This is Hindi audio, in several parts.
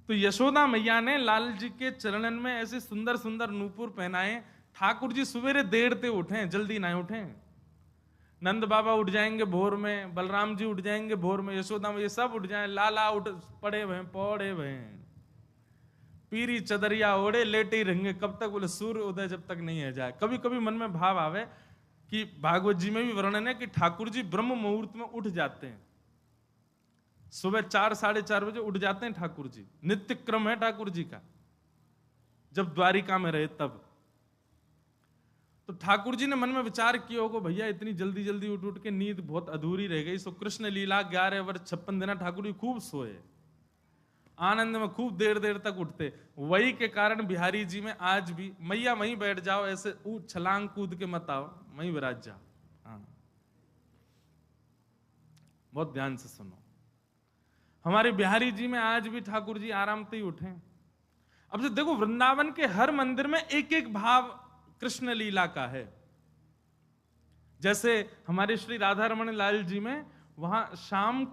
तो यशोदा मैया ने लाल जी के चरणन में ऐसे सुंदर सुंदर नूपुर पहनाए। ठाकुर जी सवेरे देर से उठे, जल्दी ना उठे। नंद बाबा उठ जाएंगे भोर में, बलराम जी उठ जाएंगे भोर में, यशोदा मैया सब उठ जाए, लाला उठ पड़े हुए पौड़े हुए, पीरी चदरिया ओढ़े लेटे ही रहेंगे। कब तक? बोले सूर्य उदय जब तक नहीं है जाए। कभी कभी मन में भाव आवे कि भागवत जी में भी वर्णन है कि ठाकुर जी ब्रह्म मुहूर्त में उठ जाते हैं, सुबह 4 साढ़े 4 बजे उठ जाते हैं ठाकुर जी। नित्य क्रम है ठाकुर जी का, जब द्वारिका में रहे तब। तो ठाकुर जी ने मन में विचार किया होगा, भैया इतनी जल्दी जल्दी उठ उठ के नींद बहुत अधूरी रह गई। सो कृष्ण लीला 11 वर्ष 56 दिन ठाकुर जी खूब सोए, आनंद में खूब देर देर तक उठते। वही के कारण बिहारी जी में आज भी मैया वहीं बैठ जाओ, ऐसे छलांग कूद के मत आओ, वहीं विराज जाओ। हाँ, बहुत ध्यान से सुनो। हमारे बिहारी जी में आज भी ठाकुर जी आराम से ही उठे। अब से देखो, वृंदावन के हर मंदिर में एक एक भाव कृष्ण लीला का है। जैसे हमारे श्री राधा रमण लाल जी में, वहां शाम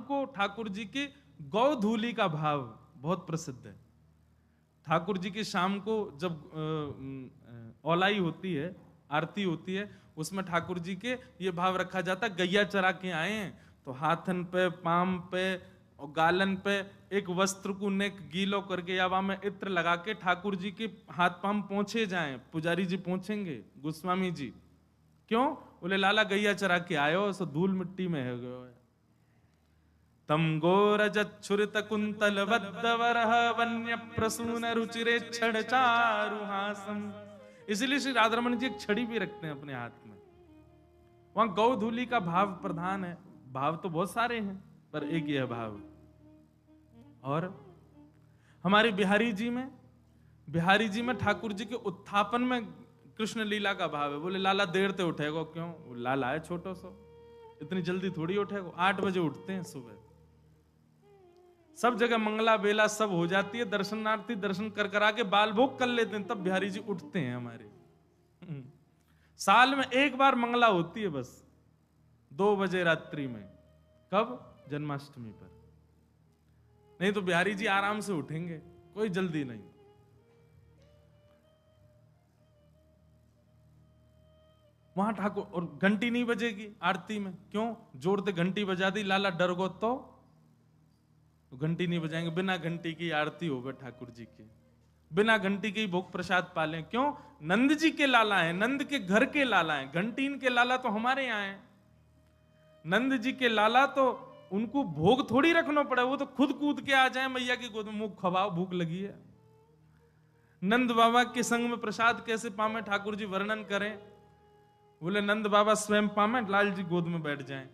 को ठाकुर जी की गौधूली का भाव बहुत प्रसिद्ध है। ठाकुर जी की शाम को जब औलाई होती है, आरती होती है, उसमें ठाकुर जी के ये भाव रखा जाता है, गैया चरा के आए हैं तो हाथन पे, पाम पे और गालन पे एक वस्त्र को नेक गीलो करके या वहां में इत्र लगा के ठाकुर जी के हाथ पाम पोंछे जाएं। पुजारी जी पोंछेंगे, गोस्वामी जी। क्यों? बोले लाला गैया चरा के आयो, सो धूल मिट्टी में है गयो। तम गोरजच्छुरित कुंतल वद्दवरह वन्य प्रसून रुचिरे छड़ चारुहासम। इसलिए श्री राधारमण जी एक छड़ी भी रखते हैं अपने हाथ में। वहां गौधूली का भाव प्रधान है। भाव तो बहुत सारे हैं पर एक यह भाव। और हमारे बिहारी जी में ठाकुर जी के उत्थापन में कृष्ण लीला का भाव है। बोले लाला देर से उठेगा क्यों? लाला है छोटो सो, इतनी जल्दी थोड़ी उठेगा। 8 बजे उठते हैं सुबह, सब जगह मंगला बेला सब हो जाती है, दर्शनार्थी दर्शन कर करा के बाल भोग कर लेते हैं, तब बिहारी जी उठते हैं हमारे। साल में एक बार मंगला होती है बस, 2 बजे रात्रि में। कब? जन्माष्टमी पर। नहीं तो बिहारी जी आराम से उठेंगे, कोई जल्दी नहीं। वहां ठाकुर, और घंटी नहीं बजेगी आरती में। क्यों? जोर से घंटी बजा दी, लाला डर गो तो घंटी नहीं बजाएंगे। बिना घंटी की आरती होगा ठाकुर जी की, बिना घंटी के भोग प्रसाद पाले। क्यों? नंद जी के लाला हैं, नंद के घर के लाला हैं। घंटीन के लाला तो हमारे यहाँ हैं। नंद जी के लाला तो उनको भोग थोड़ी रखना पड़े, वो तो खुद कूद के आ जाए मैया की गोद में, मुख खवाओ भूख लगी है। नंद बाबा के संग में प्रसाद कैसे पावे ठाकुर जी वर्णन करें। बोले नंद बाबा स्वयं पावे, लाल जी गोद में बैठ जाएं,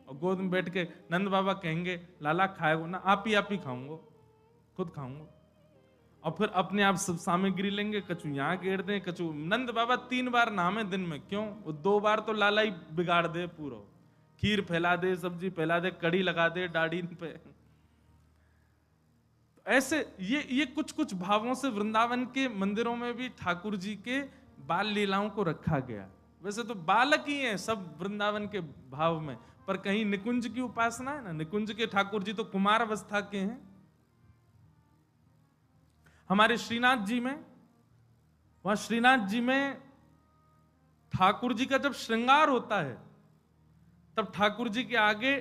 और गोद में बैठ के नंद बाबा कहेंगे लाला खाएगो ना? आप ही खाऊंगो, खुद खाऊंगो। और फिर अपने आप सब सामग्री लेंगे, कछु यहाँ गेर दें, कछु। नंद बाबा 3 बार नहामे दिन में। क्यों? वो 2 बार तो लाला ही बिगाड़ दे पूरा, खीर फैला दे, सब्जी फैला दे, कड़ी लगा दे दाढ़ी पे। ऐसे ये कुछ कुछ भावों से वृंदावन के मंदिरों में भी ठाकुर जी के बाल लीलाओं को रखा गया। वैसे तो बालक ही हैं सब वृंदावन के भाव में, पर कहीं निकुंज की उपासना है ना, निकुंज के ठाकुर जी तो कुमार अवस्था के हैं। हमारे श्रीनाथ जी में, वहां श्रीनाथ जी में ठाकुर जी का जब श्रृंगार होता है तब ठाकुर जी के आगे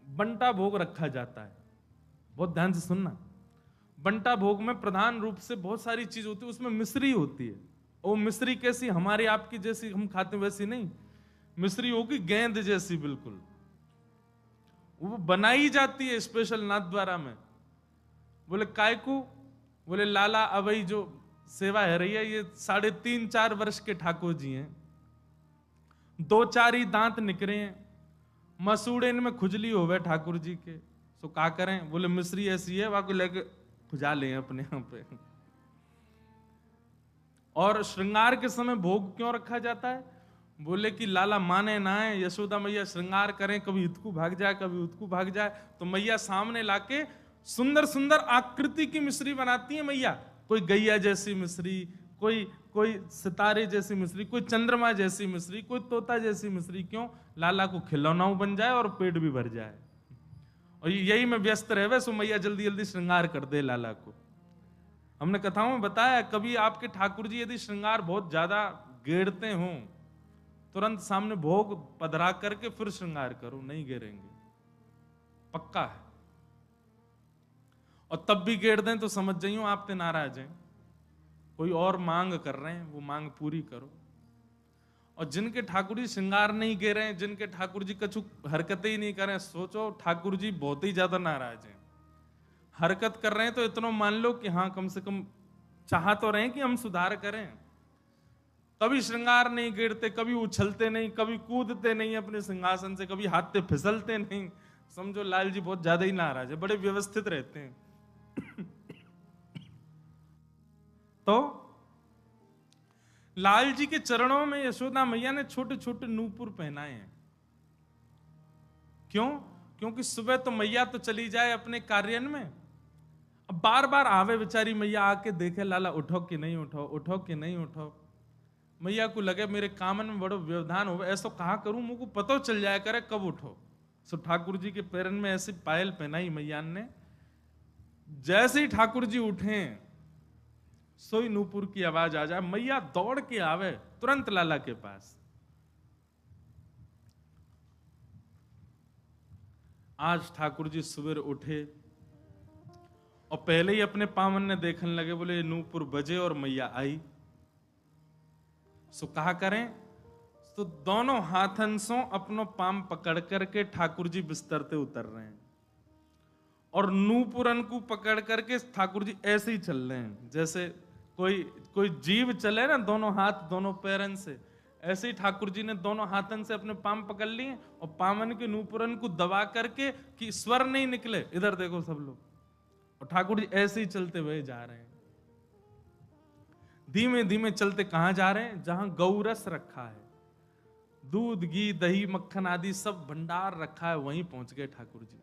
बंटा भोग रखा जाता है। बहुत ध्यान से सुनना। बंटा भोग में प्रधान रूप से बहुत सारी चीज होती है, उसमें मिश्री होती है। वो मिश्री कैसी? हमारे आपकी जैसी हम खाते वैसी नहीं, मिश्री होगी गेंद जैसी बिल्कुल। वो बनाई जाती है स्पेशल नाथद्वारा में। बोले काय को? बोले लाला अवई जो सेवा है रही है, ये 3.5-4 वर्ष के ठाकुर जी हैं, 2-4 ही दांत निकरे हैं, मसूड़े में खुजली हो गए ठाकुर जी के। सो क्या करें? बोले मिश्री ऐसी है, वहां को लेके खुजा लें अपने यहाँ पे। और श्रृंगार के समय भोग क्यों रखा जाता है? बोले कि लाला माने ना है, यशोदा मैया श्रृंगार करें, कभी इतकू भाग जाए कभी उतकू भाग जाए, तो मैया सामने लाके सुंदर सुंदर आकृति की मिश्री बनाती है मैया। कोई गैया जैसी मिश्री, कोई सितारे जैसी मिश्री, कोई चंद्रमा जैसी मिश्री, कोई तोता जैसी मिश्री। क्यों? लाला को खिलौना बन जाए और पेट भी भर जाए। और यही में व्यस्त रहे सो मैया जल्दी जल्दी श्रृंगार कर दे लाला को। हमने कथाओं में बताया, कभी आपके ठाकुर जी यदि श्रृंगार बहुत ज्यादा गेड़ते हों, तुरंत सामने भोग पधरा करके फिर श्रृंगार करो, नहीं गेरेंगे, पक्का है। और तब भी गेड़ दें तो समझ जाइयो आप ते नाराज हैं, कोई और मांग कर रहे हैं, वो मांग पूरी करो। और जिनके ठाकुर जी श्रृंगार नहीं गे रहे हैं, जिनके ठाकुर जी कछु हरकतें ही नहीं कर रहे हैं, सोचो ठाकुर जी बहुत ही ज्यादा नाराज हैं। हरकत कर रहे हैं तो इतना मान लो कि हाँ कम से कम चाह तो रहे हैं कि हम सुधार करें। कभी श्रृंगार नहीं गिरते, कभी उछलते नहीं, कभी कूदते नहीं अपने सिंहासन से, कभी हाथ पे फिसलते नहीं, समझो लाल जी बहुत ज्यादा ही नाराज है, बड़े व्यवस्थित रहते हैं। तो लाल जी के चरणों में यशोदा मैया ने छोटे छोटे नूपुर पहनाए हैं। क्यों? क्योंकि सुबह तो मैया तो चली जाए अपने कार्यान में, अब बार बार आवे बेचारी मैया, आके देखे लाला उठो कि नहीं उठो, उठो कि नहीं उठो। मैया को लगे मेरे कामन में बड़ो व्यवधान हो, ऐसा कहा करूं मुझको पता चल जाया करे कब उठो। सो ठाकुर जी के पैरन में ऐसी पायल पहनाई मैया ने, जैसे ही ठाकुर जी उठे सोई नूपुर की आवाज आ जाए, मैया दौड़ के आवे तुरंत लाला के पास। आज ठाकुर जी सुबह उठे और पहले ही अपने पावन ने देखने लगे, बोले नूपुर बजे और मैया आई। सो कहा करें, तो दोनों हाथन से अपनो पाम पकड़ करके ठाकुर जी बिस्तर से उतर रहे हैं और नूपुरन को पकड़ करके ठाकुर जी ऐसे ही चल रहे हैं जैसे कोई जीव चले ना, दोनों हाथ दोनों पैरन से, ऐसे ही ठाकुर जी ने दोनों हाथन से अपने पाम पकड़ लिए और पामन के नूपुरन को दबा करके कि स्वर नहीं निकले, इधर देखो सब लोग, और ठाकुर जी ऐसे ही चलते हुए जा रहे हैं। धीमे धीमे चलते कहां जा रहे हैं? जहां गौरस रखा है, दूध घी दही मक्खन आदि सब भंडार रखा है, वहीं पहुंच गए ठाकुर जी।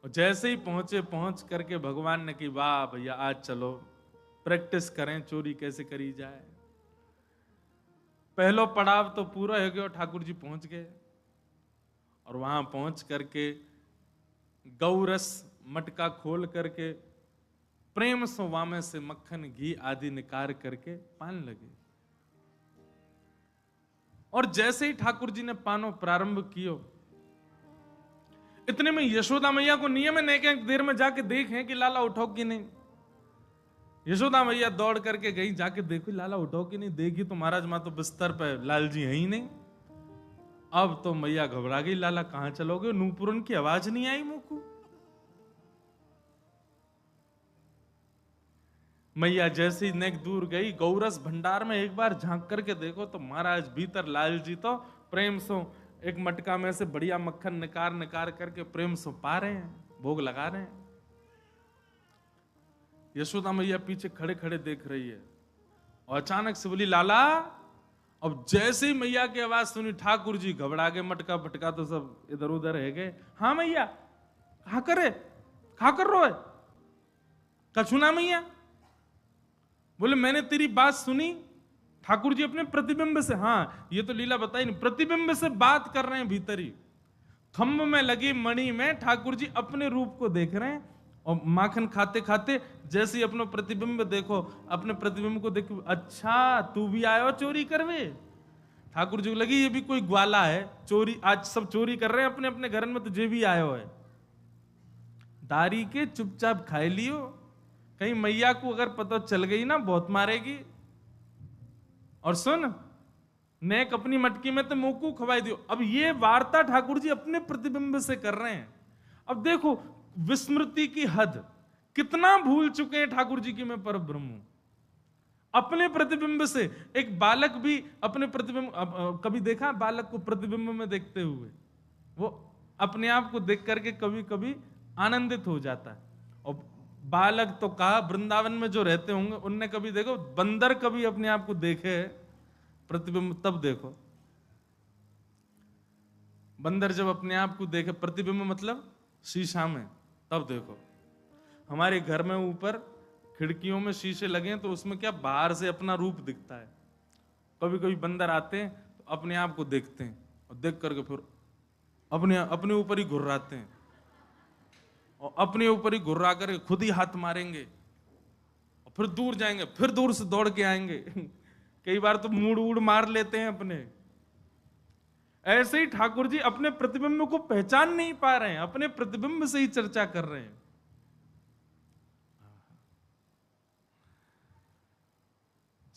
और जैसे ही पहुंचे, पहुंच करके भगवान ने कि वाह भैया आज चलो प्रैक्टिस करें चोरी कैसे करी जाए। पहलो पड़ाव तो पूरा हो गया, ठाकुर जी पहुंच गए और वहां पहुंच करके गौरस मटका खोल करके प्रेम से वामे से मक्खन घी आदि निकाल करके पान लगे। और जैसे ही ठाकुर जी ने पानो प्रारंभ कियो, इतने में यशोदा मैया को नियम है एक देर में जाके देखें कि लाला उठो कि नहीं। यशोदा मैया दौड़ करके गई, जाके देखो लाला उठो कि नहीं, देखी तो महाराज मां तो बिस्तर पे लाल जी है ही नहीं। अब तो मैया घबरा गई, लाला कहां चलोगे, नूपुरन की आवाज नहीं आई मुंह को। मैया जैसे ही नेक दूर गई, गौरस भंडार में एक बार झांक करके देखो तो महाराज भीतर लाल जी तो प्रेम से एक मटका में से बढ़िया मक्खन निकार करके प्रेम से पा रहे हैं, भोग लगा रहे हैं। यशोदा मैया पीछे खड़े खड़े देख रही है और अचानक से बोली लाला। अब जैसे ही मैया की आवाज सुनी ठाकुर जी घबरा गए, मटका फटका तो सब इधर उधर रह गए। हाँ मैया कहा कर रो है, कछु ना मैया। बोले मैंने तेरी बात सुनी, ठाकुर जी अपने प्रतिबिंब से, हाँ ये तो लीला बताई नहीं, प्रतिबिंब से बात कर रहे हैं भीतर ही, खम्भ में लगी मणि में ठाकुर जी अपने रूप को देख रहे हैं। और माखन खाते खाते जैसे ही अपना प्रतिबिंब देखो, अपने प्रतिबिंब को देखो, अच्छा तू भी आयो चोरी करवे। ठाकुर जी को लगी ये भी कोई ग्वाला है, चोरी आज सब चोरी कर रहे हैं अपने अपने घर में, तो जे भी आयो है। दारी के चुपचाप खाए लियो, कहीं मैया को अगर पता चल गई ना बहुत मारेगी। और सुन नेक अपनी मटकी में तो मुंह खवाई दियो। अब ये वार्ता ठाकुर जी अपने प्रतिबिंब से कर रहे हैं। अब देखो विस्मृति की हद, कितना भूल चुके हैं ठाकुर जी की मैं पर ब्रह्म हूं। अपने प्रतिबिंब से, एक बालक भी अपने प्रतिबिंब, कभी देखा बालक को प्रतिबिंब में देखते हुए, वो अपने आप को देख करके कभी कभी आनंदित हो जाता है। और बालक तो कहा वृंदावन में जो रहते होंगे उनने कभी देखो, बंदर कभी अपने आप को देखे प्रतिबिंब, तब देखो बंदर जब अपने आप को देखे प्रतिबिंब मतलब शीशा में, तब देखो। हमारे घर में ऊपर खिड़कियों में शीशे लगे हैं तो उसमें क्या बाहर से अपना रूप दिखता है। कभी कभी बंदर आते हैं तो अपने आप को देखते हैं और देख करके फिर अपने अपने ऊपर ही घुर्राते हैं और अपने ऊपर ही घुर्रा कर खुद ही हाथ मारेंगे और फिर दूर जाएंगे, फिर दूर से दौड़ के आएंगे। कई बार तो मूड वूड मार लेते हैं अपने। ऐसे ही ठाकुर जी अपने प्रतिबिंब को पहचान नहीं पा रहे हैं, अपने प्रतिबिंब से ही चर्चा कर रहे हैं।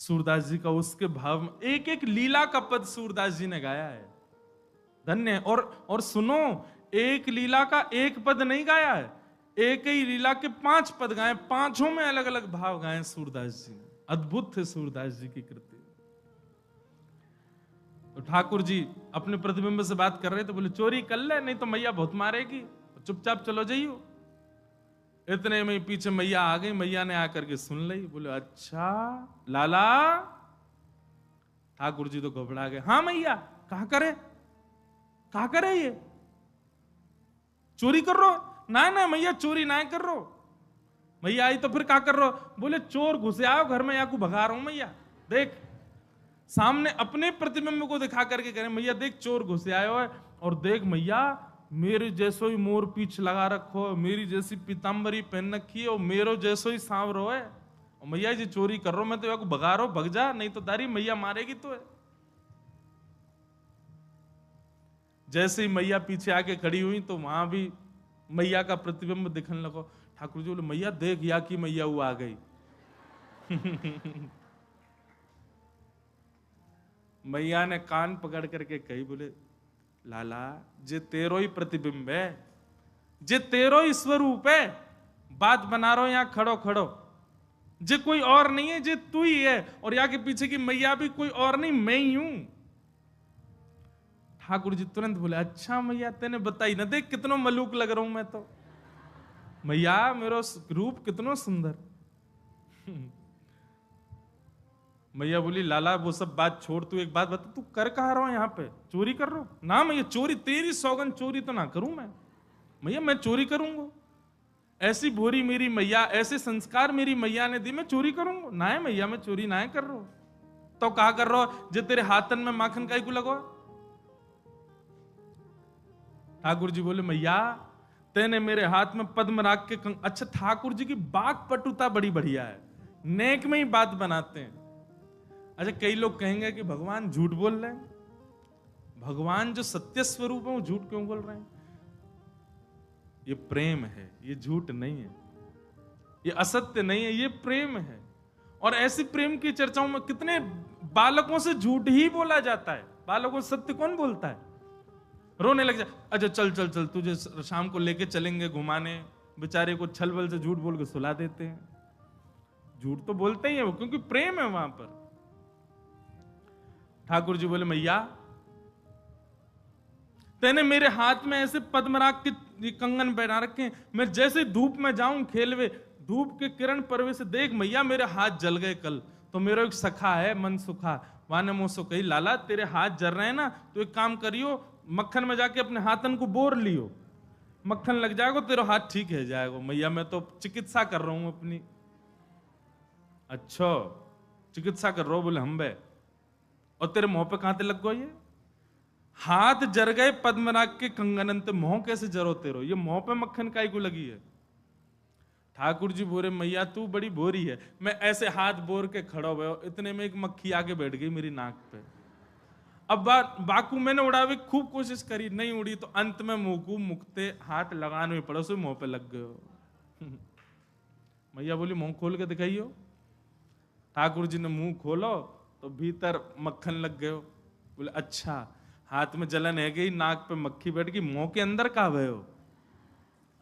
सूरदास जी का उसके भाव में एक एक लीला का पद सूरदास जी ने गाया है, धन्य है। और सुनो, एक लीला का एक पद नहीं गाया है, एक ही लीला के 5 पद गाए, 5 में अलग अलग भाव गाए सूरदास जी ने। अद्भुत थे सूरदास जी की कृति। तो ठाकुर जी अपने प्रतिबिंब से बात कर रहे थे, बोले चोरी कर ले नहीं तो मैया बहुत मारेगी, चुपचाप चलो जाइयो। इतने में पीछे मैया आ गई, मैया ने आकर के सुन ली, बोले अच्छा लाला। ठाकुर जी तो घबरा गए, हाँ मैया कहा करे ये चोरी कर रो? ना मैया चोरी ना कर रो। मैया आई तो फिर क्या कर रो? बोले चोर घुसे आओ घर में, या को भगा रहा हूं मैया। देख सामने अपने प्रतिबिंब को दिखा करके कह रहे मैया देख चोर घुसे आयो है, और देख मैया मेरे जैसो ही मोर पीछ लगा रखो, मेरी जैसी पीताम्बरी पहन रखी है और मेरो जैसो ही सांवरो है, और मैया जी चोरी कर रहा हूं मैं तो, या को भगा रहा हूं, भग जा नहीं तो दारी मैया मारेगी तो है। जैसे ही मैया पीछे आके खड़ी हुई तो वहां भी मैया का प्रतिबिंब दिखने लगा। ठाकुर जी बोले मैया देख या की मैया वो आ गई। मैया ने कान पकड़ करके कही, बोले लाला जे तेरो ही प्रतिबिंब है, जे तेरो ही स्वरूप है, बात बना रहा हो यहां खड़ो खड़ो, जे कोई और नहीं है, जे तू ही है, और यहाँ के पीछे की मैया भी कोई और नहीं मैं ही हूं। ठाकुर जी तुरंत बोले अच्छा मैया तेने बताई ना, देख कितना मलूक लग रहा हूं मैं तो, मैया मेरा रूप कितना सुंदर। मैया बोली लाला वो सब बात छोड़, तू एक बात बता, तू कर कहा रहा है यहाँ पे? चोरी कर रहा हूं? ना मैया चोरी, तेरी सौगंध चोरी तो ना करूं मैं। मैया मैं चोरी करूंगा? ऐसी भोरी मेरी मैया, ऐसे संस्कार मेरी मैया ने दी, मैं चोरी करूंगा? ना है मैया मैं चोरी ना कर रहा हूं। तो कहा कर रहा हो जो तेरे हाथन में माखन काई को लगवा? ठाकुर जी बोले मैया तेने मेरे हाथ में पद्म राग के अच्छा ठाकुर जी की बात पटुता बड़ी बढ़िया है, नेक में ही बात बनाते हैं। अच्छा कई लोग कहेंगे कि भगवान झूठ बोल रहे हैं, भगवान जो सत्य स्वरूप है वो झूठ क्यों बोल रहे हैं? ये प्रेम है, ये झूठ नहीं है, ये असत्य नहीं है, ये प्रेम है। और ऐसी प्रेम की चर्चाओं में कितने बालकों से झूठ ही बोला जाता है, बालकों से सत्य कौन बोलता है? रोने लग जाए, अच्छा चल चल चल तुझे शाम को लेके चलेंगे घुमाने, बेचारे को छल बल से झूठ बोल के सुला देते हैं। झूठ तो बोलते ही है वो, क्योंकि प्रेम है वहां पर। ठाकुर जी बोले मैया तेने मेरे हाथ में ऐसे पद्मराग के कंगन पहना रखे हैं, मैं जैसे धूप में जाऊं खेलवे, धूप के किरण परवे से देख मैया मेरे हाथ जल गए कल। तो मेरा एक सखा है मन सुखा, वाने मुझसे कही लाला तेरे हाथ जल रहे हैं ना, तो एक काम करियो मक्खन में जाके अपने हाथन को बोर लियो, मक्खन लग जाएगा तेरा हाथ ठीक है जाएगा। मैया मैं तो चिकित्सा कर रहा हूं अपनी। अच्छा चिकित्सा कर रहा हूं? बोले हम बे, और तेरे मुंह पे कहां लग गो? ये हाथ जर गए पद्मराग के कंगन, ते मुंह कैसे जरो तेरो? ये मुंह पे मक्खन काई को लगी है? ठाकुर जी बोले मैया तू बड़ी बोरी है, मैं ऐसे हाथ बोर के खड़ा हुआ, इतने में एक मक्खी आके बैठ गई मेरी नाक पे। अब बाकू मैंने उड़ावे खूब कोशिश करी, नहीं उड़ी, तो अंत में मुंह मुकते हाथ लगाने में पड़ो, सो मुंह पे लग गए। मैया बोली मुंह खोल के दिखाइयो। ठाकुर जी ने मुंह खोलो तो भीतर मक्खन लग गयो। बोले अच्छा हाथ में जलन है गई, नाक पे मक्खी बैठ गई, मुंह के अंदर कहा भयो?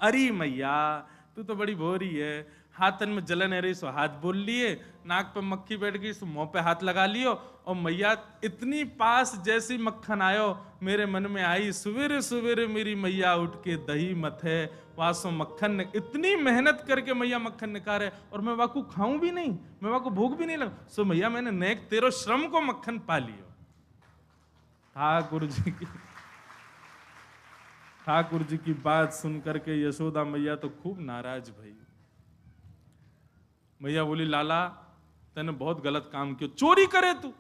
अरे मैया तू तो बड़ी भोरी है, हाथन में जलन है रही सो हाथ बोल लिए, नाक पे मक्खी बैठ गई सो मुंह पे हाथ लगा लियो। और मैया इतनी पास जैसी मक्खन आयो मेरे मन में आई, सवेरे सवेरे मेरी मैया उठ के दही मथे वासो मक्खन ने, इतनी मेहनत करके मैया मक्खन निकाले और मैं वाकू खाऊं भी नहीं, मैं वाकू भूख भी नहीं लगा, सो मैया मैंने नेक तेरो श्रम को मक्खन पा लियो। ठाकुर जी की बात सुन करके यशोदा मैया तो खूब नाराज भई। मैया बोली लाला तूने बहुत गलत काम किया, चोरी करे तू?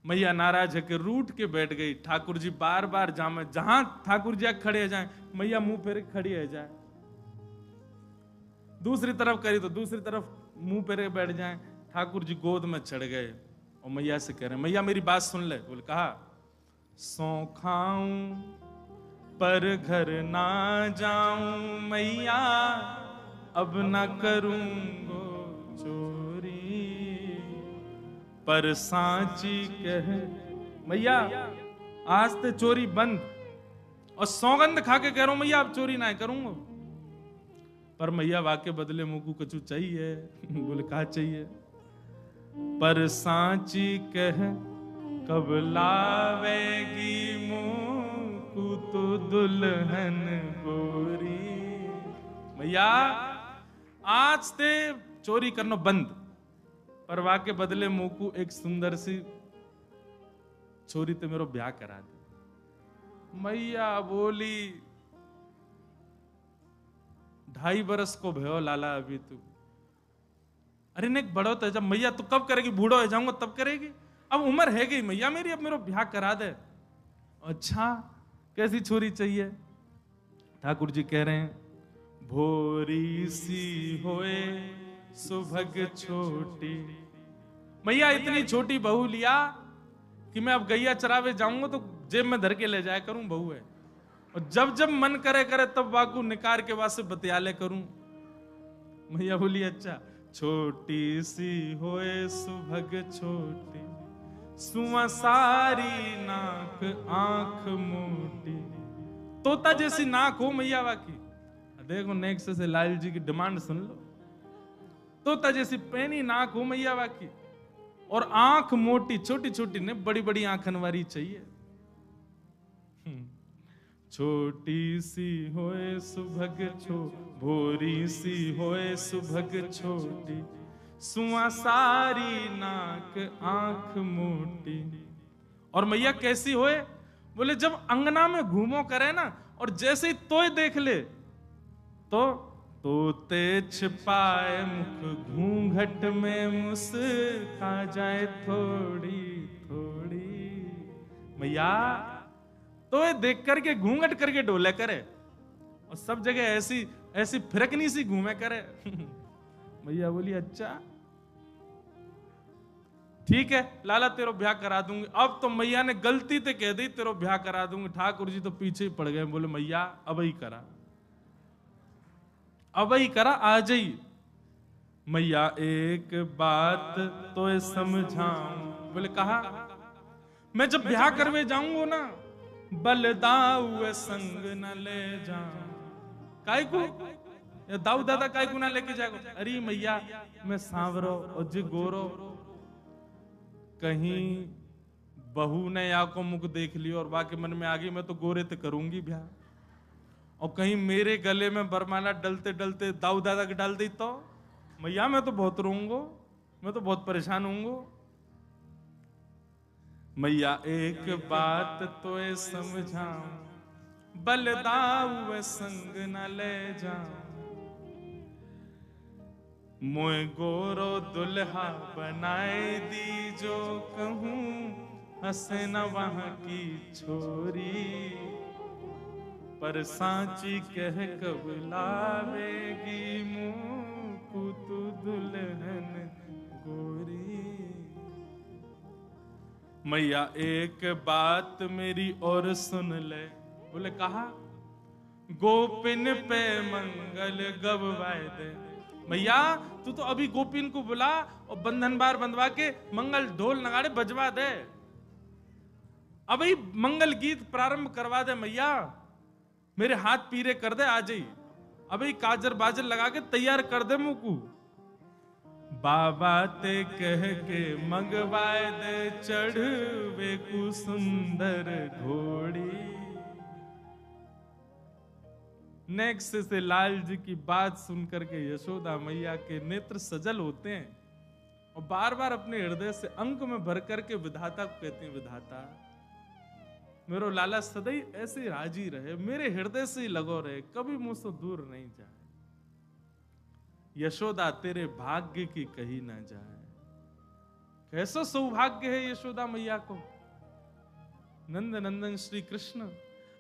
मैया नाराज है कि रूठ के बैठ गई। ठाकुर जी बार बार जामे, जहां ठाकुर जी खड़े हो जाए, मैया मुंह फेरे खड़ी हो जाए। दूसरी तरफ करी तो दूसरी तरफ मुंह फेरे बैठ जाए। ठाकुर जी गोद में चढ़ गए और मैया से कह रहे हैं, मैया मेरी बात सुन ले। बोले कहा, सौ खाऊं पर घर ना जाऊं मैया, अब ना करूंगो चोरी, पर सांची कह मैया आज ते चोरी बंद, और सौगंध खा के कह रहा हूं मैया अब चोरी ना करूंगा। पर मैया वाके बदले मुंह को कछु चाहिए। बोले कहा चाहिए? पर सांची कह कब लावेगी मुंह को तो दुल्हन गोरी। मैया आज ते चोरी करना बंद, पर वाके बदले मुंह को एक सुंदर सी छोरी ते मेरो ब्याह करा दे। मैया बोली 2.5 बरस को भयो लाला अभी तू। अरे ने बड़ो तो जब मैया तू कब करेगी, बूढ़ो हो जाऊंगा तब करेगी, अब उम्र है गई मैया मेरी, अब मेरा ब्याह करा दे। अच्छा कैसी छोरी चाहिए? ठाकुर जी कह रहे हैं, भोरी सी होए सुभग छोटी। मैया इतनी छोटी बहू लिया कि मैं अब गैया चरावे जाऊंगा तो जेब में धर के ले जाया करूं, बहू है, और जब जब मन करे करे तब वाकू निकार के वास्ते बतियाले करूं। मैया बोली अच्छा, छोटी सी होए सुभग छोटी, सुआ सारी नाक आंख मोटी। तोता जैसी नाक हो मैया वाकी। देखो नेक्स्ट से लाल जी की डिमांड सुन लो। तोता जैसी पैनी नाक हो मैया वाकी, और आंख मोटी, छोटी छोटी ने बड़ी बड़ी आंखन वाली चाहिए। छोटी सी होए सुभग भोरी सी होए सुभग छोटी, सुआ सारी नाक आंख मोटी। और मैया कैसी होए? बोले जब अंगना में घूमो करे ना, और जैसे ही तोय देख ले तो तोते छिपाए मुख घूंघट में मुस्का जाए थोड़ी थोड़ी। मैया तो ये देख करके घूंघट करके डोले करे, और सब जगह ऐसी ऐसी फिरकनी सी घूमे करे। मैया बोली अच्छा ठीक है लाला तेरो ब्याह करा दूंगी। अब तो मैया ने गलती ते कह दी तेरो ब्याह करा दूंगी। ठाकुर जी तो पीछे ही पड़ गए, बोले मैया अब ही करा, अब ही करा, आ जाइए। मैया एक बात तो समझाऊं। बोले कहा, मैं जब ब्याह करवे जाऊंगा ना, बलदाऊ संग न ले जाऊं। काय को दाऊ दादा काय को ना लेके जाएगा? अरे मैया मैं सांवरो और जी गोरो, कहीं बहू ने या को मुख देख लियो और बाकी मन में आ गई मैं तो गोरे ते करूंगी ब्याह, और कहीं मेरे गले में बरमाला डलते डलते दाऊ दादा के डाल दी तो मैया मैं तो बहुत रोऊंगा, मैं तो बहुत परेशान होऊंगा। मैया एक बात तो समझाऊं, बलदाऊ संग न ले जाऊं। मोए गोरो दुल्हा बनाए दी जो कहूं, हंसे न वहां की छोरी, पर सांची कह कब लावेगी मुंह को तू दुल्हन गोरी। मैया एक बात मेरी और सुन ले। बोले कहा, गोपिन पे मंगल गवाए दे। मैया तू तो अभी गोपिन को बुला और बंधन बार बंधवा के मंगल ढोल नगाड़े बजवा दे, अभी मंगल गीत प्रारंभ करवा दे। मैया मेरे हाथ पीरे कर दे, आ जाइए अभी काजर बाजर लगा के तैयार कर दे मुंह को। बाबा ते कह के मंगवाए दे, चढ़वे को सुंदर घोड़ी। नेक्स्ट से लाल जी की बात सुनकर के यशोदा मैया के नेत्र सजल होते हैं, और बार बार अपने हृदय से अंक में भर करके विधाता को कहते हैं, विधाता मेरो लाला सदैव ऐसे राजी रहे, मेरे हृदय से ही लगो रहे, कभी मुझसे दूर नहीं जाए। यशोदा तेरे भाग्य की कही ना जाए। कैसा सौभाग्य है यशोदा मैया को, नंद नंदन श्री कृष्ण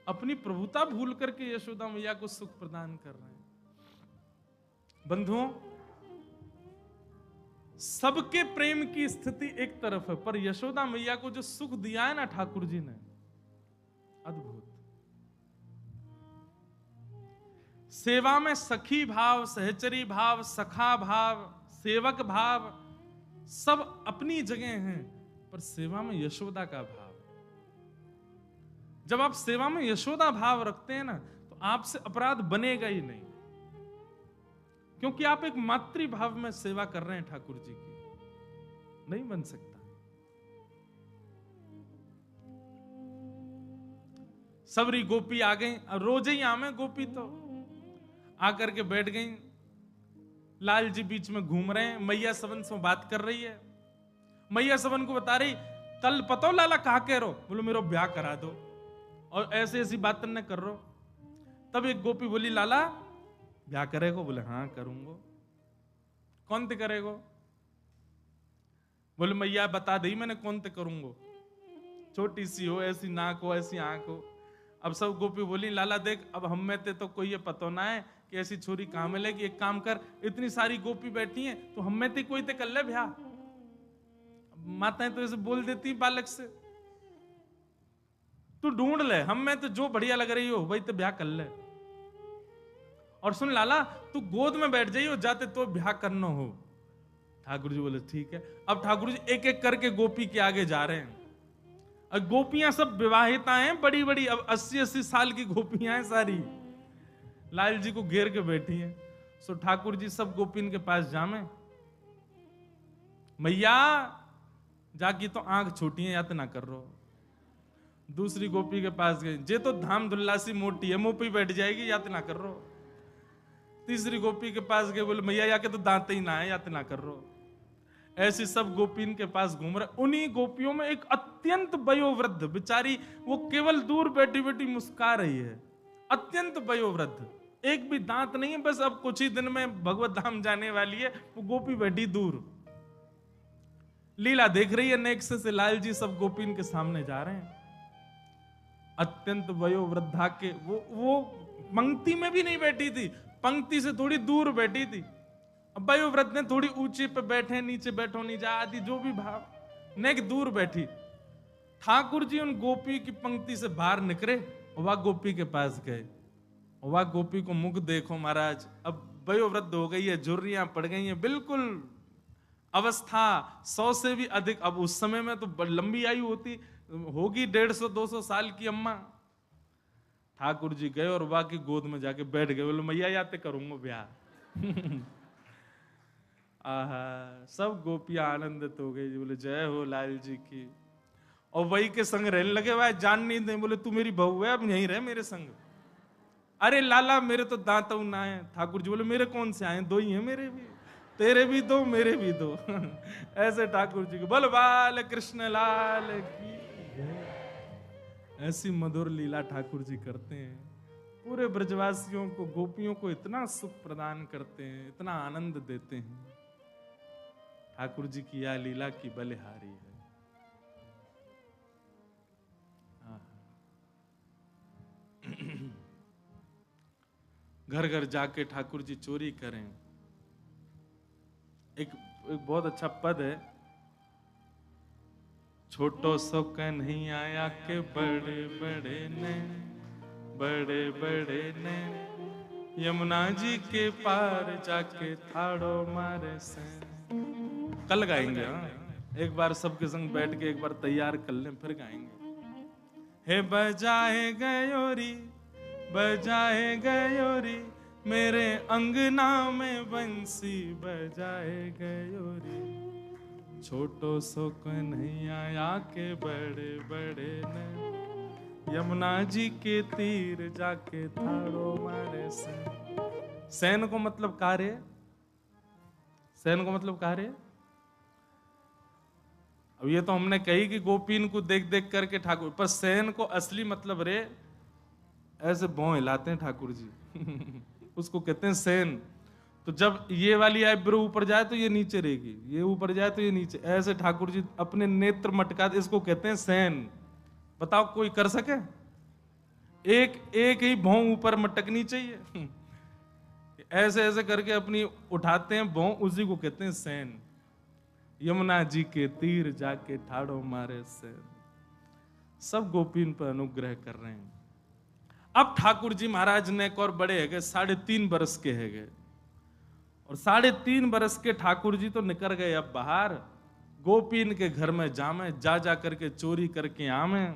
अपनी प्रभुता भूल करके यशोदा मैया को सुख प्रदान कर रहे हैं। बंधुओं, सबके प्रेम की स्थिति एक तरफ है, पर यशोदा मैया को जो सुख दिया है ना ठाकुर जी ने, अद्भुत। सेवा में सखी भाव, सहचरी भाव, सखा भाव, सेवक भाव सब अपनी जगह हैं, पर सेवा में यशोदा का भाव, जब आप सेवा में यशोदा भाव रखते हैं ना, तो आपसे अपराध बनेगा ही नहीं, क्योंकि आप एक मातृ भाव में सेवा कर रहे हैं ठाकुर जी की, नहीं बन सकता। सबरी गोपी आ गई, रोज ही आमे गोपी तो आकर के बैठ गई, लाल जी बीच में घूम रहे हैं, मैया सबन से बात कर रही है, मैया सबन को बता रही, कल पतो लाला कहा कह रो, बोलो मेरो ब्याह करा दो, और ऐसे ऐसी बात न कर रो। तब एक गोपी बोली, लाला ब्याह करेगो? बोले हाँ करूंगो। कौन ते करेगो? बोले मैया बता दी मैंने कौन ते करूंगो, छोटी सी हो, ऐसी नाक हो, ऐसी आंख हो। अब सब गोपी बोली, लाला देख अब हम में ते तो कोई ये पतो ना है कि ऐसी छोरी कहां मिलेगी, एक काम कर, इतनी सारी गोपी बैठी हैं तो हम में ते कोई ते कर ले ब्याह। माताएं तो ऐसे बोल देती बालक से, तू ढूंढ ले, हम में तो जो बढ़िया लग रही हो वही तो ब्याह कर ले। और सुन लाला, तू गोद में बैठ जाइयो जाते तो ब्याह करना हो। ठाकुर जी बोले ठीक है। अब ठाकुर जी एक एक करके गोपी के आगे जा रहे हैं, और गोपियां सब विवाहिता हैं, बड़ी बड़ी, अब 80-80 साल की गोपियां हैं सारी, लाल जी को घेर के बैठी हैं। सो ठाकुर जी सब गोपिन के पास जामे, मैया जाकी तो आंख छोटी है, याद ना कर रो। दूसरी गोपी के पास गई, जे तो धाम धुल्लासी मोटी है, मुंह पे बैठ जाएगी, याद ना कर रो। तीसरी गोपी के पास गए, बोले मैया या के तो दांत ही ना है, याद ना कर रो। ऐसी सब गोपीन के पास घूम रहे। उन्हीं गोपियों में एक अत्यंत वयोवृद्ध बेचारी, वो केवल दूर बैठी बैठी मुस्कुरा रही है, अत्यंत वयोवृद्ध, एक भी दांत नहीं है, बस अब कुछ ही दिन में भगवत धाम जाने वाली है। वो गोपी बैठी दूर लीला देख रही है नेक से लाल जी सब गोपीन के सामने जा रहे हैं। अत्यंत वयोवृद्धा के वो पंक्ति में भी नहीं बैठी थी, पंक्ति से थोड़ी दूर बैठी थी। अब वयोवृद्ध ने थोड़ी ऊंचे पे बैठे, नीचे बैठो नहीं जा आदि जो भी भाव, नेक दूर बैठी। ठाकुर जी उन गोपी की पंक्ति से बाहर निकले, वह गोपी के पास गए। वह गोपी को मुख देखो महाराज, अब वयोवृद्ध हो गई है, झुर्रियां पड़ गई हैं, बिल्कुल अवस्था 100 से भी अधिक। अब उस समय में तो लंबी आयु होती होगी, 150-200 साल की अम्मा। ठाकुर जी गए और वह की गोद में जाके बैठ गए, बोले मैया याते करूंगा ब्याह। आहा, सब गोपियां आनंदित हो गई, बोले जय हो लाल जी की। और वही के संग रहने लगे, वह जान नहीं दे, बोले तू मेरी बहू है, अब यहीं रह मेरे संग। अरे लाला मेरे तो दांत ना है। ठाकुर जी बोले मेरे कौन से आए, 2 ही हैं मेरे भी, तेरे भी 2 मेरे भी 2। ऐसे ठाकुर जी को बोल बाल कृष्ण लाल की। ऐसी मधुर लीला ठाकुर जी करते हैं, पूरे ब्रजवासियों को, गोपियों को इतना सुख प्रदान करते हैं, इतना आनंद देते हैं। ठाकुर जी की यह लीला की बलिहारी है। घर घर जाके ठाकुर जी चोरी करें। एक बहुत अच्छा पद है, छोटो सो कन्हैया आया के बड़े बड़े ने, बड़े बड़े ने, यमुना जी के पार जाके थाड़ो मारे से। कल गाएंगे, एक बार सबके संग बैठ के एक बार तैयार कर लें, फिर गाएंगे। हे बजाए गयोरी, बजाए गयोरी, मेरे अंगना में बंसी बजाए गयोरी। छोटो सो कन्हैया आके बड़े बड़े ने, यमुना जी के तीर जाके थाड़ो मारे सैन। सैन को मतलब कार्य, सैन को मतलब कार्य। अब ये तो हमने कही कि गोपीन को देख देख करके ठाकुर, पर सैन को असली मतलब रे ऐसे भौं हिलाते हैं ठाकुर जी। उसको कहते हैं सैन। तो जब ये वाली आईब्रो ऊपर जाए तो ये नीचे रहेगी, ये ऊपर जाए तो ये नीचे, ऐसे ठाकुर जी अपने नेत्र मटका, इसको कहते हैं सैन। बताओ कोई कर सके? एक ही भौं ऊपर मटकनी चाहिए। ऐसे ऐसे करके अपनी उठाते हैं भौं, उसी को कहते हैं सैन। यमुना जी के तीर जाके ठाड़ो मारे सैन। सब गोपीन पर अनुग्रह कर रहे हैं। अब ठाकुर जी महाराज ने एक और बड़े है गए, 3.5 बरस के है गए, और 3.5 बरस के ठाकुर जी तो निकल गए अब बाहर, गोपीन के घर में जामे, जा करके चोरी करके आमे,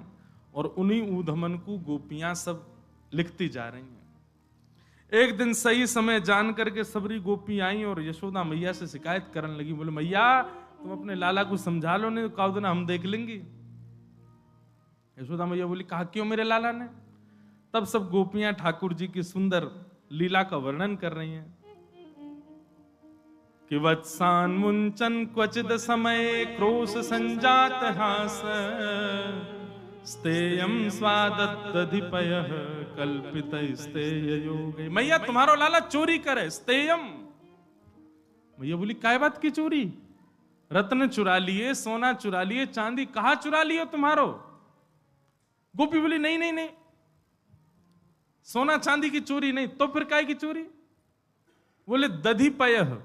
और उन्हीं ऊधमन को गोपियां सब लिखती जा रही हैं। एक दिन सही समय जान करके सबरी गोपी आई और यशोदा मैया से शिकायत करने लगी, बोले मैया तुम अपने लाला को समझा लो, नहीं तो काउ दिन हम देख लेंगे। यशोदा मैया बोली कहा क्यों मेरे लाला ने? तब सब गोपियां ठाकुर जी की सुंदर लीला का वर्णन कर रही हैं कि वत्सान मुंचन क्वचिद समय क्रोश संजात हास स्तेयम स्वादत्तधिपयः कल्पित स्तेय योग। मैया तुम्हारो लाला चोरी करे, स्तेयम। मैया बोली काय बात की चोरी? रत्न चुरा लिए, सोना चुरा लिए, चांदी कहां चुरा लियो तुम्हारो? गोपी बोली नहीं नहीं नहीं, सोना चांदी की चोरी नहीं, तो फिर काय की चोरी? बोले दधिपयः,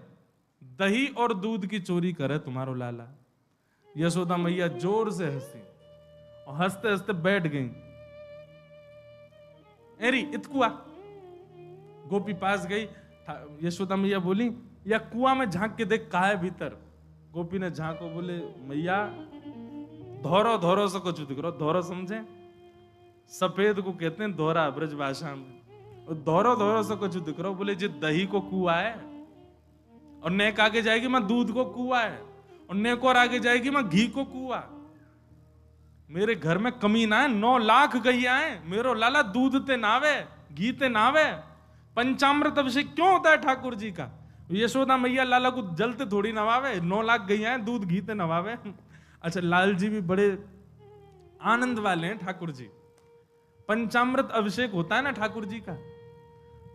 दही और दूध की चोरी करे तुम्हारो लाला। यशोदा मैया जोर से हंसी और हंसते हंसते बैठ गई। एरी इतकुआ। गोपी पास गई, यशोदा मैया बोली या कुआं में झांक के देख कहा है भीतर। गोपी ने झांको, बोले मैया धोरो धोरो से कुछ दिख रहा। धोरो समझे? सफेद को कहते हैं धोरा ब्रज भाषा में। धोरो धोरो से कुछ दिख रहा। बोले जी दही को कुआ है, और नेक आगे जाएगी मैं दूध को कुआ है, और नेक और आगे जाएगी मैं घी को कुआ। मेरे घर में कमी ना है, 9 लाख गैया है, मेरो लाला दूध ते नावे, घी ते नावे। पंचामृत अभिषेक क्यों होता है ठाकुर जी का? यशोदा मैया लाला को जलते थोड़ी नवावे, 9 लाख गैया है, दूध घी ते नवावे। अच्छा लाल जी भी बड़े आनंद वाले हैं ठाकुर जी। पंचामृत अभिषेक होता है ना ठाकुर जी का,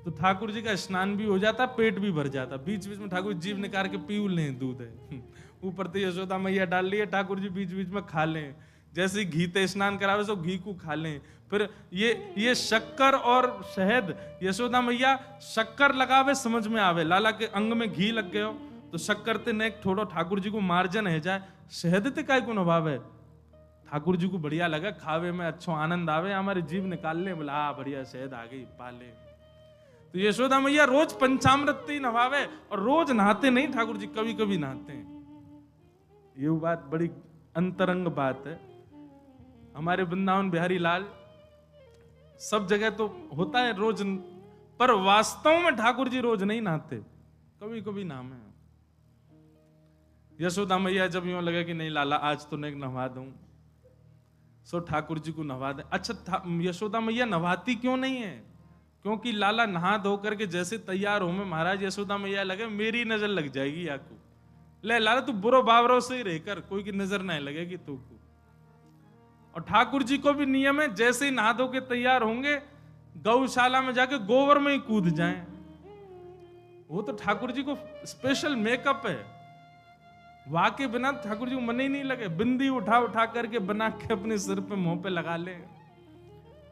तो ठाकुर जी का स्नान भी हो जाता, पेट भी भर जाता। बीच बीच में ठाकुर जीव निकाल के पी लें, दूध है ऊपर तो यशोदा मैया डाल लिए, ठाकुर जी बीच बीच में खा लें। जैसे घी ते स्नान करावे सो घी को खा लें। फिर ये शक्कर और शहद, यशोदा मैया शक्कर लगावे समझ में आवे, लाला के अंग में घी लग गयो तो शक्कर ते नेक थोड़ो ठाकुर जी को मार्जन है जाए, शहद ते काय को नभावे। ठाकुर जी को बढ़िया लगा, खावे में अच्छो आनंद आवे, हमारे जीव निकाल ले, बोला हाँ बढ़िया शहद आ गई पाले। तो यशोदा मैया रोज पंचामृत ही नहावे, और रोज नहाते नहीं ठाकुर जी, कभी कभी नहाते हैं। ये बात बड़ी अंतरंग बात है। हमारे वृंदावन बिहारी लाल सब जगह तो होता है रोज, पर वास्तव में ठाकुर जी रोज नहीं नहाते, कभी कभी नाम है। यशोदा मैया जब यूं लगे कि नहीं लाला आज तो नहीं नहवा दूं, सो ठाकुर जी को नहवा दे। अच्छा यशोदा मैया नहवाती क्यों नहीं है? क्योंकि लाला नहा धो करके जैसे तैयार हो में महाराज, यशोदा मैया लगे मेरी नजर लग जाएगी याकू, ले लाला तू बुरो बावरों से ही रहकर कोई की नजर नहीं लगेगी तू को। और ठाकुर जी को भी नियम है, जैसे ही नहा धो के तैयार होंगे गौशाला में जाके गोबर में ही कूद जाएं। वो तो ठाकुर जी को स्पेशल मेकअप है, वहां के बिना ठाकुर जी को मन ही नहीं लगे। बिंदी उठा उठा करके बना के अपने सिर पे मुंह पे लगा ले।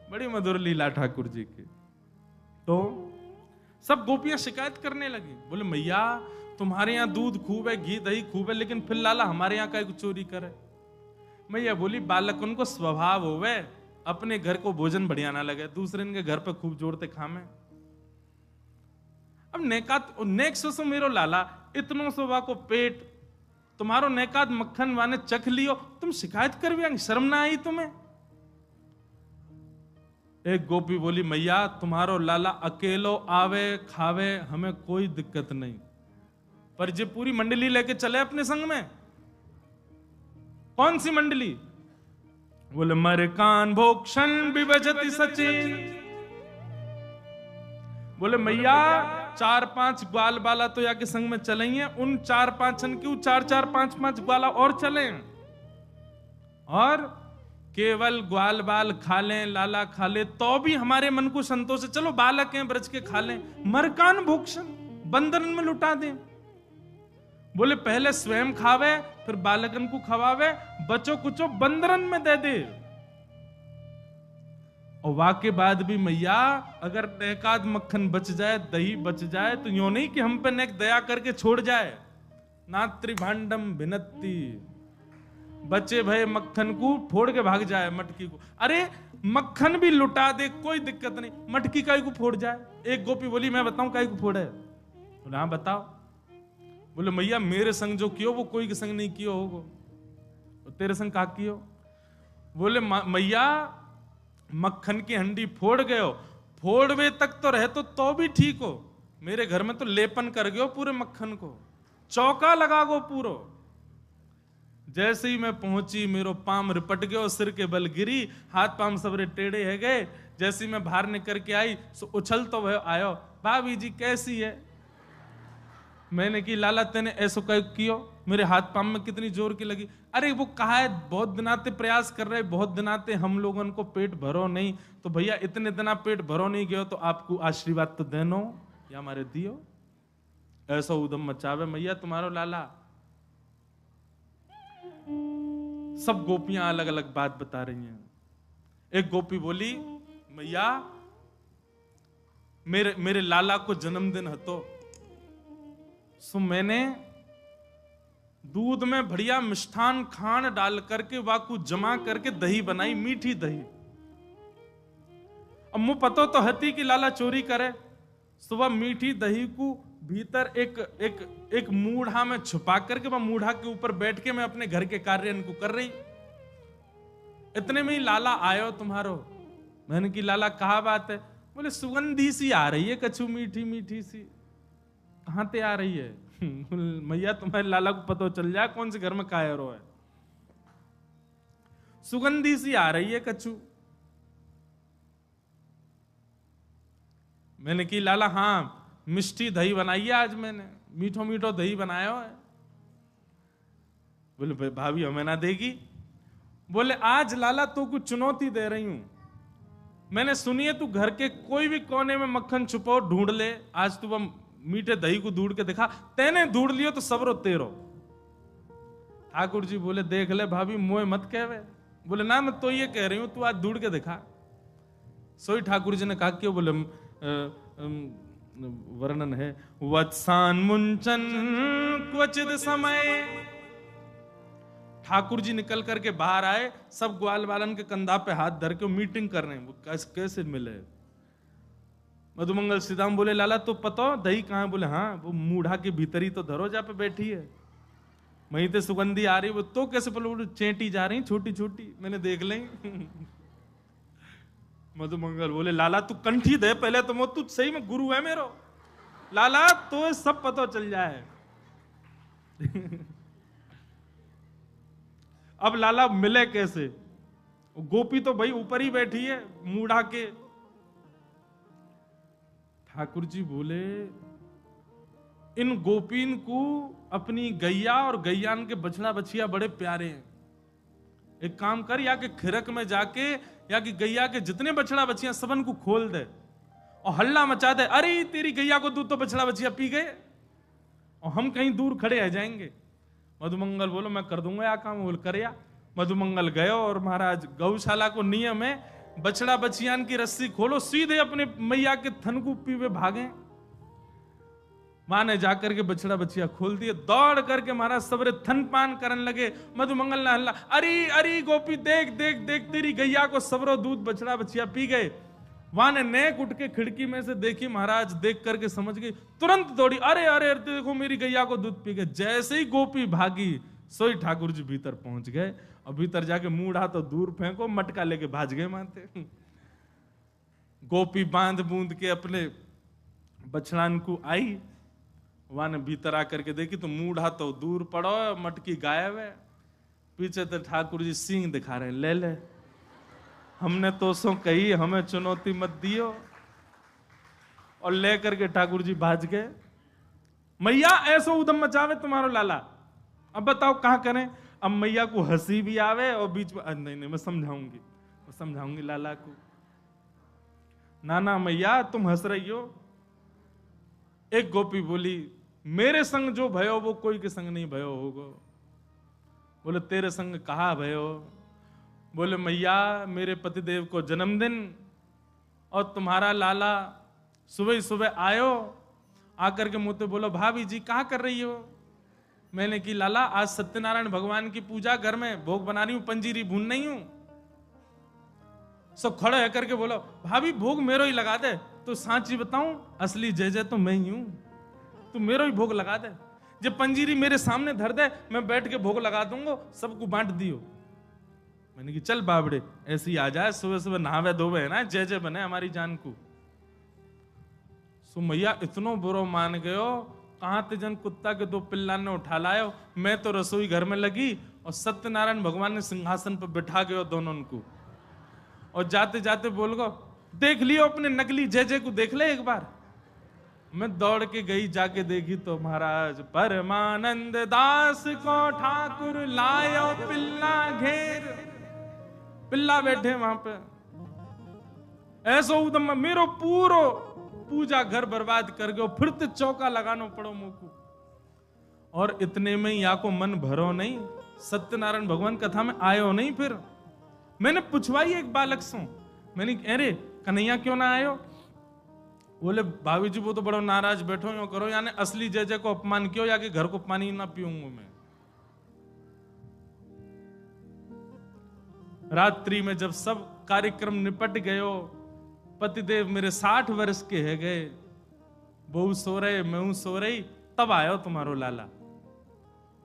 बड़ी मधुर लीला ठाकुर जी की। तो सब गोपियां शिकायत करने लगी, बोले मैया तुम्हारे यहाँ दूध खूब है, घी दही खूब है, लेकिन फिर लाला हमारे यहाँ का चोरी करे। मैया बोली बालक उनको स्वभाव होवे, अपने घर को भोजन बढ़िया ना लगे, दूसरे के घर पे खूब जोड़ते खामे। अब नेक सो मेरो लाला इतनो सोवा को पेट, तुम्हारो नेकात मक्खन वाने चख लियो, तुम शिकायत कर भी शर्म ना आई तुम्हें? एक गोपी बोली मैया तुम्हारो लाला अकेलो आवे खावे हमें कोई दिक्कत नहीं, पर जे पूरी मंडली लेके चले अपने संग में। कौन सी मंडली? बोले मरकान भोक्षण विभजति सचिन। बोले मैया 4-5 ग्वाल बाला तो या के संग में चलेंगे, उन 4-5 क्यों 4-4 5-5 ग्वाला और चले, और केवल ग्वाल बाल खा लें, लाला खा ले तो भी हमारे मन को संतोष है। चलो बालक हैं ब्रज के खा लें, मरकान भोक्षण बंदरन में लुटा दें। बोले पहले स्वयं खावे, फिर बालकन को खवावे, बचो कुचो बंदरन में दे दे। और वाके बाद भी मैया अगर एकाध मक्खन बच जाए, दही बच जाए, तो यूं नहीं कि हम पे नेक दया करके छोड़ जाए। नात्री भांडम भिनत्ती, बचे भय मक्खन को फोड़ के भाग जाए मटकी को। अरे मक्खन भी लुटा दे कोई दिक्कत नहीं, मटकी काई को फोड़ जाए। एक गोपी बोली मैं बताऊं काई को फोड़े? बोले हाँ बताओ। बोले मैया मेरे संग जो कियो वो कोई के संग नहीं कियो होगो, तेरे संग का कियो? बोले मैया मक्खन की हंडी फोड़ गयो, फोड़वे तक तो रहे तो भी ठीक हो, मेरे घर में तो लेपन कर गयो पूरे मक्खन को, चौका लगा गो पूरो। जैसे ही मैं पहुंची मेरो पाम रिपट गयो, सिर के बल गिरी, हाथ पाम सबरे टेढ़े है गए। जैसे ही मैं बाहर निकल के आई सो उछल तो वह आयो, भाभी जी कैसी है? मैंने की लाला तेने ऐसो कह कियो, मेरे हाथ पाम में कितनी जोर की लगी। अरे वो कहा है बहुत दिनाते प्रयास कर रहे, बहुत दिनाते हम लोगों को पेट भरो नहीं, तो भैया इतने दिना पेट भरो नहीं गयो तो आपको आशीर्वाद तो देनो या हमारे दियो। ऐसा उदम मचावे मैया तुम्हारो लाला। सब गोपियां अलग अलग बात बता रही हैं। एक गोपी बोली मैया मेरे लाला को जन्मदिन हतो, सो मैंने दूध में बढ़िया मिष्ठान खान डाल करके वाकू जमा करके दही बनाई, मीठी दही। अब मुझे पतो तो हती कि लाला चोरी करे। सुबह मीठी दही को भीतर एक मूढ़ा में छुपा करके वह मूढ़ा के ऊपर बैठ के मैं अपने घर के कार्य इनको कर रही। इतने में ही लाला आयो तुम्हारो। मैंने की लाला कहा बात है? बोले सुगंधी सी आ रही है कछु मीठी मीठी सी। कहां ते आ रही है? मैया तुम्हारे लाला को पता चल जाए कौन से घर में कायरो है। सुगंधी सी आ रही है कछु। मैंने की लाला हाँ मिष्टी दही बनाई है आज मैंने, मीठो मीठो दही बनाया है। बोले भाभी हमें ना देगी? बोले आज लाला तो कुछ चुनौती दे रही हूं, मैंने सुनी है तू घर के कोई भी कोने में मक्खन छुपो ढूंढ ले, आज तू वह मीठे दही को ढूंढ के दिखा, तेने ढूंढ लियो तो सबरो तेरो। ठाकुर जी बोले देख ले भाभी मोए मत कहवे। बोले ना मैं तो ये कह रही हूं तू आज ढूंढ के दिखा। सोई ठाकुर जी ने कहा क्यों? बोले वर्णन है वत्सान मुंचन क्वचित समय। ठाकुर जी निकल करके बाहर आए, सब ग्वाल बालन के कंधा पे हाथ धर के मीटिंग कर रहे हैं, वो कैसे मिले। मधुमंगल सीधाम बोले लाला तो पता दही कहां? बोले हाँ वो मूढ़ा के भीतर ही तो धरोजा पे बैठी है, वहीं ते सुगंधी आ रही। वो तो कैसे? बोले चेंटी जा रही छोटी छोटी, मैंने देख ली। मधुमंगल बोले लाला तू कंठी दे पहले तो, तू सही में गुरु है मेरो लाला, तो सब पता चल जाए। अब लाला मिले कैसे? गोपी तो भाई ऊपर ही बैठी है मूढ़ा के। ठाकुर जी बोले इन गोपीन को अपनी गैया और गैयान के बछड़ा बछिया बड़े प्यारे हैं। एक काम कर, या के खिरक में जाके या कि गैया के जितने बछड़ा बछिया सबन को खोल दे और हल्ला मचा दे, अरे तेरी गैया को दूध तो बछड़ा बछिया पी गए, और हम कहीं दूर खड़े आ जाएंगे। मधुमंगल बोलो मैं कर दूंगा या काम। बोल कर या। मधुमंगल गयो और महाराज गौशाला को नियम है बछड़ा बछियान की रस्सी खोलो, सीधे अपने मैया के थन को पीवे भागे। मां ने जाकर के बछड़ा बछिया खोल दिए, दौड़ करके महाराज सबरे थन पान करने लगे। मधुमंगल ने हल्ला, अरे अरे गोपी देख देख देख तेरी गैया को सबरो दूध बछड़ा बछिया पी गए। वहां ने नेक उठ के खिड़की में से देखी, महाराज देख करके समझ गई, तुरंत दौड़ी, अरे अरे देखो मेरी गैया को दूध पी गए। जैसे ही गोपी भागी सोई ठाकुर जी भीतर पहुंच गए, और भीतर जाके मूढ़ा तो दूर फेंको, मटका लेके भाज गए मानते। गोपी बांध बूंद के अपने बछड़ान को आई, वहां ने भीतर आकर के देखी तो मूढ़ा तो दूर पड़ो, मटकी गायब है। पीछे तो ठाकुर जी सींग दिखा रहे हैं, ले ले हमने तो सो कही, हमें चुनौती मत दियो। और लेकर के ठाकुर जी भाज गए। मैया ऐसो उदम मचावे तुम्हारो लाला, अब बताओ कहां करें? अब मैया को हंसी भी आवे और बीच में नहीं नहीं मैं समझाऊंगी लाला को। ना ना मैया तुम हंस रही हो, एक गोपी बोली, मेरे संग जो भयो वो कोई के संग नहीं भयो होगो। बोले तेरे संग कहा भयो? बोले मैया मेरे पतिदेव को जन्मदिन और तुम्हारा लाला सुबह ही सुबह आयो, आकर के मुझसे बोलो भाभी जी कहाँ कर रही हो? मैंने की लाला आज सत्यनारायण भगवान की पूजा, घर में भोग बना रही हूं, पंजीरी भून नहीं हूं। सब खड़े होकर के बोलो भाभी भोग मेरो ही लगा दे। तो सांची बताऊं असली जय जय तो मैं ही हूं, तू मेरो ही भोग लगा दे। जब पंजीरी मेरे सामने धर दे मैं बैठ के भोग लगा दूंगा, सबको बांट दियो। मैंने की चल बाबड़े ऐसे ही आ जाए, सुबह सुबह नहावे धोवे है ना, जय जय बने हमारी जान को। सो मैया इतनो बुरो मान गयो, कहां ते जन कुत्ता के 2 पिल्ला ने उठा लायो। मैं तो रसोई घर में लगी और सत्यनारायण भगवान ने सिंहासन पर बिठा गयो दोनों को। और जाते जाते बोल गो देख लियो अपने नकली जय जय को, देख ले एक बार। मैं दौड़ के गई, जाके देखी तो महाराज परमानंद दास को ठाकुर लायो पिल्ला घेर। पिल्ला बैठे वहां पे, ऐसा उदम मेरो पूरो पूजा घर बर्बाद कर गयो, फिर तो चौका लगानो पड़ो मुंह। और इतने में या को मन भरो नहीं, सत्यनारायण भगवान कथा में आयो नहीं। फिर मैंने पूछवाई एक बालक से, मैंने अरे कन्हैया क्यों ना आयो? बोले भाभी जी वो तो बड़ो नाराज बैठो यो करो, यानी असली जय जय को अपमान क्यों, या कि घर को पानी ना पीऊंगा मैं। रात्रि में जब सब कार्यक्रम निपट गयो, पतिदेव मेरे 60 वर्ष के है गए, बहू सो रहे मैं सो रही, तब आयो तुम्हारो लाला।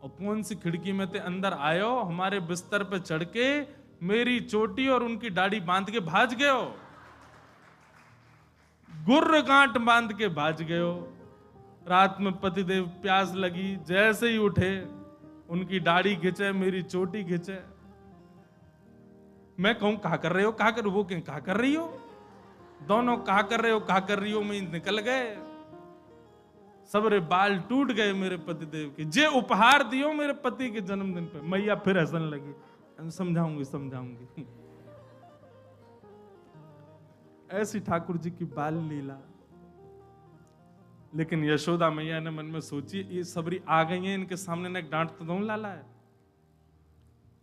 और कौन सी खिड़की में ते अंदर आयो, हमारे बिस्तर पे चढ़ के मेरी चोटी और उनकी दाढ़ी बांध के भाज गयो, गुर्र गांठ बांध के भाज गयो। रात में पतिदेव प्यास लगी, जैसे ही उठे उनकी दाढ़ी खिंचे, मेरी चोटी खिंचे। मैं कहूं कहा कर रहे हो, कहा कर, वो कहें कहा कर रही हो, दोनों कहा कर रहे हो कहा कर रही हो में निकल गए। सबरे बाल टूट गए मेरे पतिदेव के, जे उपहार दियो मेरे पति के जन्मदिन पे। मैया फिर हंसने लगी, समझाऊंगी समझाऊंगी। ऐसी ठाकुर जी की बाल लीला। लेकिन यशोदा मैया ने मन में सोची ये सबरी आ गई हैं, इनके सामने न डांट तो दूं लाला है।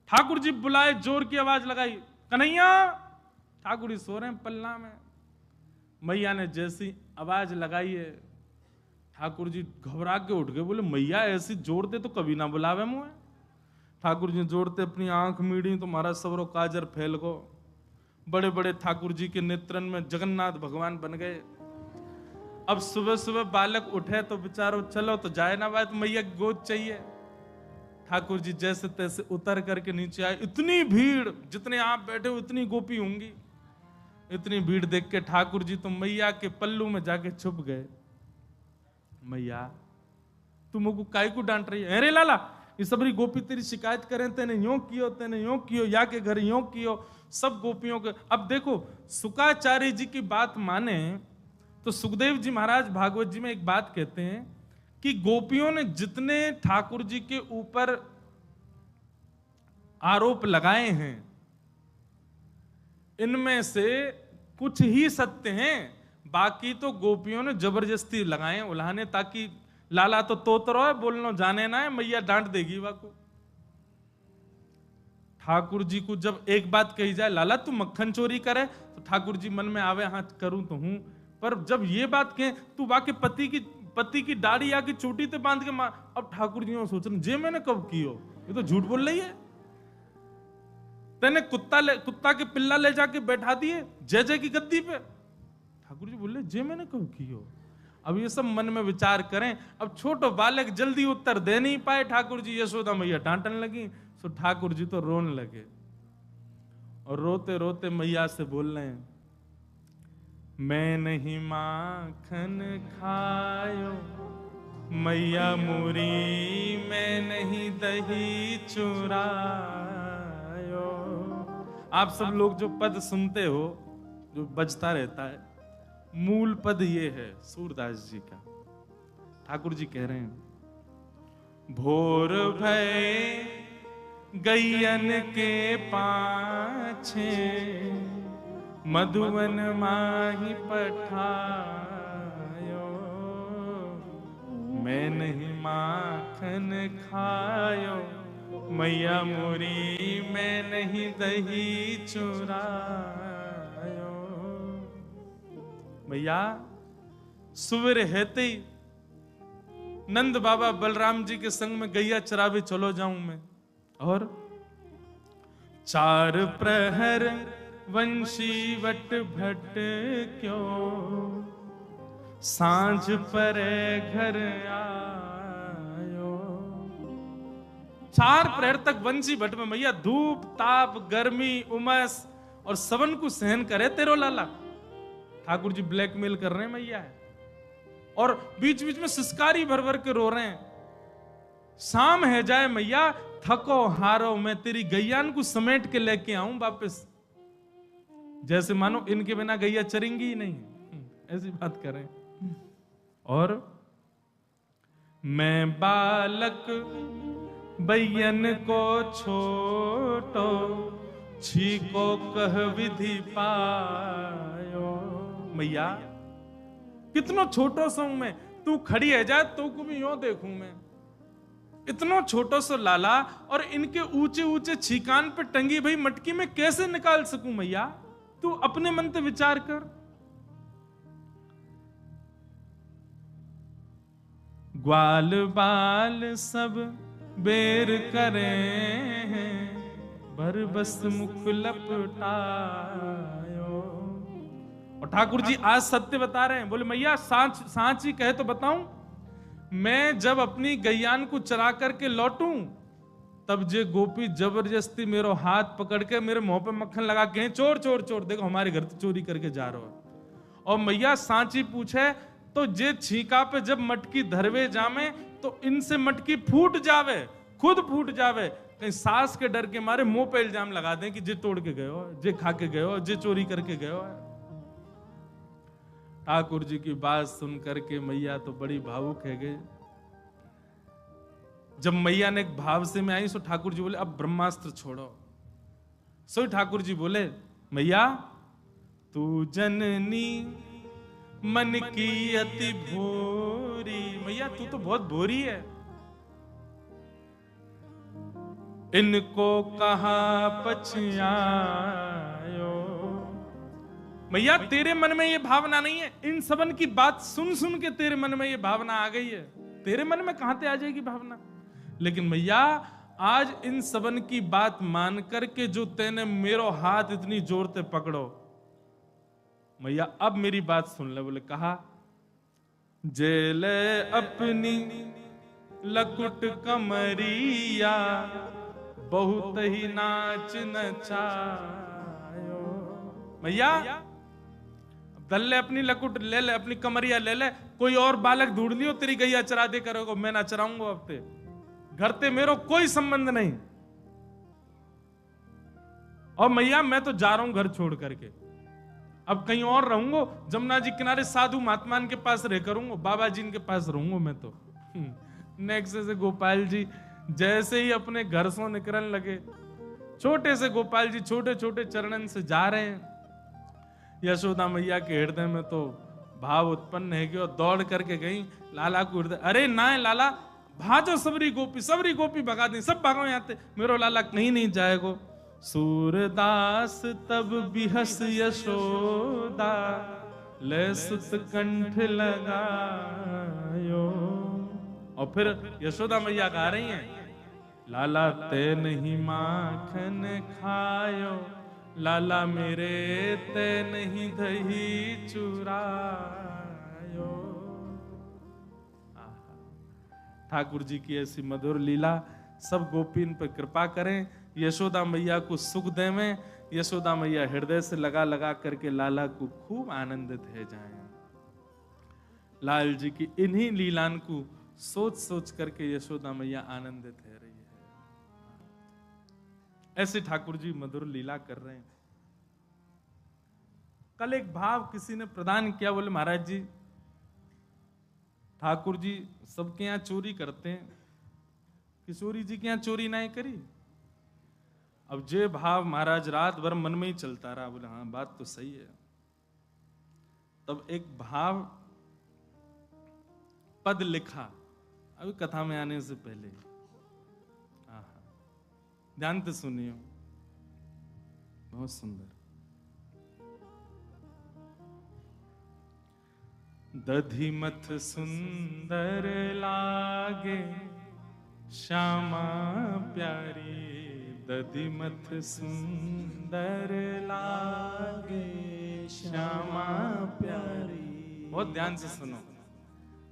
ठाकुर जी बुलाए, जोर की आवाज लगाई, कन्हैया। ठाकुर जी सो रहे हैं पल्ला में। मैया ने जैसी आवाज लगाई है, ठाकुर जी घबरा के उठ गए, बोले मैया ऐसी जोड़ते तो कभी ना बुलावे मुझे। ठाकुर जी जोड़ते अपनी आंख मीड़ी तो महाराज सबरो काजर फैल गो। बड़े बड़े ठाकुर जी के नेत्रन में जगन्नाथ भगवान बन गए। अब सुबह सुबह बालक उठे तो बेचारो चलो तो जाए ना बात, मैया गोद चाहिए। ठाकुर जी जैसे तैसे उतर करके नीचे आए। इतनी भीड़, जितने आप बैठे हो उतनी गोपी होंगी। इतनी भीड़ देख के ठाकुर जी तो मैया के पल्लू में जाके छुप गए। मैया तुम को काय को डांट रही है? अरे लाला ये सबरी गोपी तेरी शिकायत करें, तेने यूं कियो, तेने यूं कियो, या के घर यूं कियो, सब गोपियों के। अब देखो सुकाचार्य जी की बात माने तो सुखदेव जी महाराज भागवत जी में एक बात कहते हैं कि गोपियों ने जितने ठाकुर जी के ऊपर आरोप लगाए हैं, इनमें से कुछ ही सत्य हैं, बाकी तो गोपियों ने जबरदस्ती लगाए उल्हाने, ताकि लाला तो तोतरो है, बोलनो जाने ना है, मैया डांट देगी वाको। ठाकुर जी को जब एक बात कही जाए, लाला तू मक्खन चोरी करे, तो ठाकुर जी मन में आवे हाँ करूं तो हूं, पर जब ये बात कहे तू वाके पति की दाढ़ी या की चोटी ते बांध के मार, अब ठाकुर जी सोच रहे जे मैंने कब कियो, ये तो झूठ बोल रही है। तेने कुत्ता के पिल्ला ले जाके बैठा दिए जय जय की गद्दी पे। ठाकुर जी बोले जे मैंने कब कियो। अब ये सब मन में विचार करें। अब छोटो बालक जल्दी उत्तर दे नहीं पाए ठाकुर जी, यशोदा मैया डांटने लगी, तो ठाकुर जी तो रोने लगे और रोते रोते मैया से बोल रहे हैं, मैं नहीं माखन खायो मैया मुरी, मैं नहीं दही चुरायो। आप सब लोग जो पद सुनते हो जो बजता रहता है, मूल पद ये है सूरदास जी का। ठाकुर जी कह रहे हैं, भोर भय गैयन के पाछे मधुवन माही पठायो, मैं नहीं माखन खायो, मैया मोरी मैं नहीं दही चुरायो। मैया सुबह हेते ही नंद बाबा बलराम जी के संग में गैया चरावे चलो जाऊं मैं, और 4 प्रहर वंशी वट भट क्यों, सांझ परे घर आयो। 4 प्रहर तक वंशी भट में मैया धूप ताप गर्मी उमस और सवन को सहन करे तेरो लाला। ठाकुर जी ब्लैकमेल कर रहे हैं मैया है, और बीच बीच में सिसकारी भर भर के रो रहे हैं। शाम है जाए मैया, थको हारो मैं तेरी गैयान को समेट के लेके आऊं वापस, जैसे मानो इनके बिना गैया चरेंगी ही नहीं, ऐसी बात करें। और मैं बालक बैयन को छोटो, छीको कह विधि पायो। मैया कितनो छोटो सो मैं, तू खड़ी है जा तो को भी यूं देखूं मैं, इतनो छोटो सो लाला, और इनके ऊंचे ऊंचे छीकान पे टंगी भाई मटकी में कैसे निकाल सकूं मैया, तू अपने मन से विचार कर। ग्वाल बाल सब बेर करे हैं, भर बस मुख लपटायो। और ठाकुर जी आज सत्य बता रहे हैं, बोले मैया सांच ही कहे तो बताऊं, मैं जब अपनी गैयान को चरा करके लौटूं, तब जे गोपी जबरदस्ती मेरो हाथ पकड़ के मेरे मुंह पे मक्खन लगा के चोर चोर चोर, देखो हमारे घर से चोरी करके जा रहा है। और मैया सांची पूछे तो जे छीका पे जब मटकी धरवे जामे, तो इनसे मटकी फूट जावे, खुद फूट जावे, कहीं सास के डर के मारे मुंह पे इल्जाम लगा दें कि जे तोड़ के गए हो, जे खा के गए हो, जे चोरी करके गए हो। ठाकुर जी की बात सुन करके मैया तो बड़ी भावुक है गए। जब मैया ने एक भाव से में आई, सो ठाकुर जी बोले अब ब्रह्मास्त्र छोड़ो। सो ठाकुर जी बोले मैया तू जननी मन की अति भोरी, मैया तू तो बहुत भोरी है, इनको कहा पछयायो। मैया तेरे मन में ये भावना नहीं है, इन सबन की बात सुन सुन के तेरे मन में ये भावना आ गई है, तेरे मन में कहां से आ जाएगी भावना। लेकिन मैया आज इन सबन की बात मान करके जो तेने मेरो हाथ इतनी जोर से पकड़ो, मैया अब मेरी बात सुन ले। बोले कहा जेले अपनी लकुट कमरिया, बहुत ही नाच नचायो। मैया दल ले अपनी लकुट ले ले, अपनी कमरिया ले ले, कोई और बालक ढूंढ लियो तेरी गैया चरा दे करोगे, मैं ना चराऊंगा अब ते घर ते मेरो कोई संबंध नहीं। और मैया मैं तो जा रहा हूं घर छोड़ करके, अब कहीं और रहूंगा, जमुना जी किनारे साधु महात्मान के पास रह करूंगा, बाबा जी के पास रहूंगा मैं तो। नेक्स्ट से गोपाल जी जैसे ही अपने घर से निकलने लगे, छोटे से गोपाल जी छोटे छोटे चरणन से जा रहे हैं, यशोदा मैया के हृदय में तो भाव उत्पन्न है कि वो दौड़ करके गई लाला को हृदय, अरे ना लाला भाजो सबरी गोपी भगा दी, सब भागो यहाँ से, मेरो लाला कहीं नहीं जाएगो। सूरदास तब बिहस यशोदा, ले सुत कंठ लगायो। और फिर यशोदा मैया गा रही हैं, लाला ते नहीं माखन खायो, लाला मेरे ते नहीं दही चुरायो। ठाकुर जी की ऐसी मधुर लीला, सब गोपीन पर कृपा करें, यशोदा मैया को सुख देवें, यशोदा मैया हृदय से लगा लगा करके लाला को खूब आनंदित है जाएं। लाल जी की इन्हीं लीलान को सोच सोच करके यशोदा मैया आनंदित है रही है। ऐसे ठाकुर जी मधुर लीला कर रहे हैं। कल एक भाव किसी ने प्रदान किया, बोले महाराज जी ठाकुर जी सबके यहां चोरी करते हैं, किशोरी जी के यहां चोरी नहीं करी। अब जे भाव महाराज रात भर मन में ही चलता रहा। बोले हाँ बात तो सही है। तब एक भाव पद लिखा, अभी कथा में आने से पहले ध्यान से सुनियो, बहुत सुंदर। दधिमथ सुंदर लागे श्यामा प्यारी, दधिमथ सुंदर लागे श्यामा प्यारी। बहुत ध्यान से सुनो।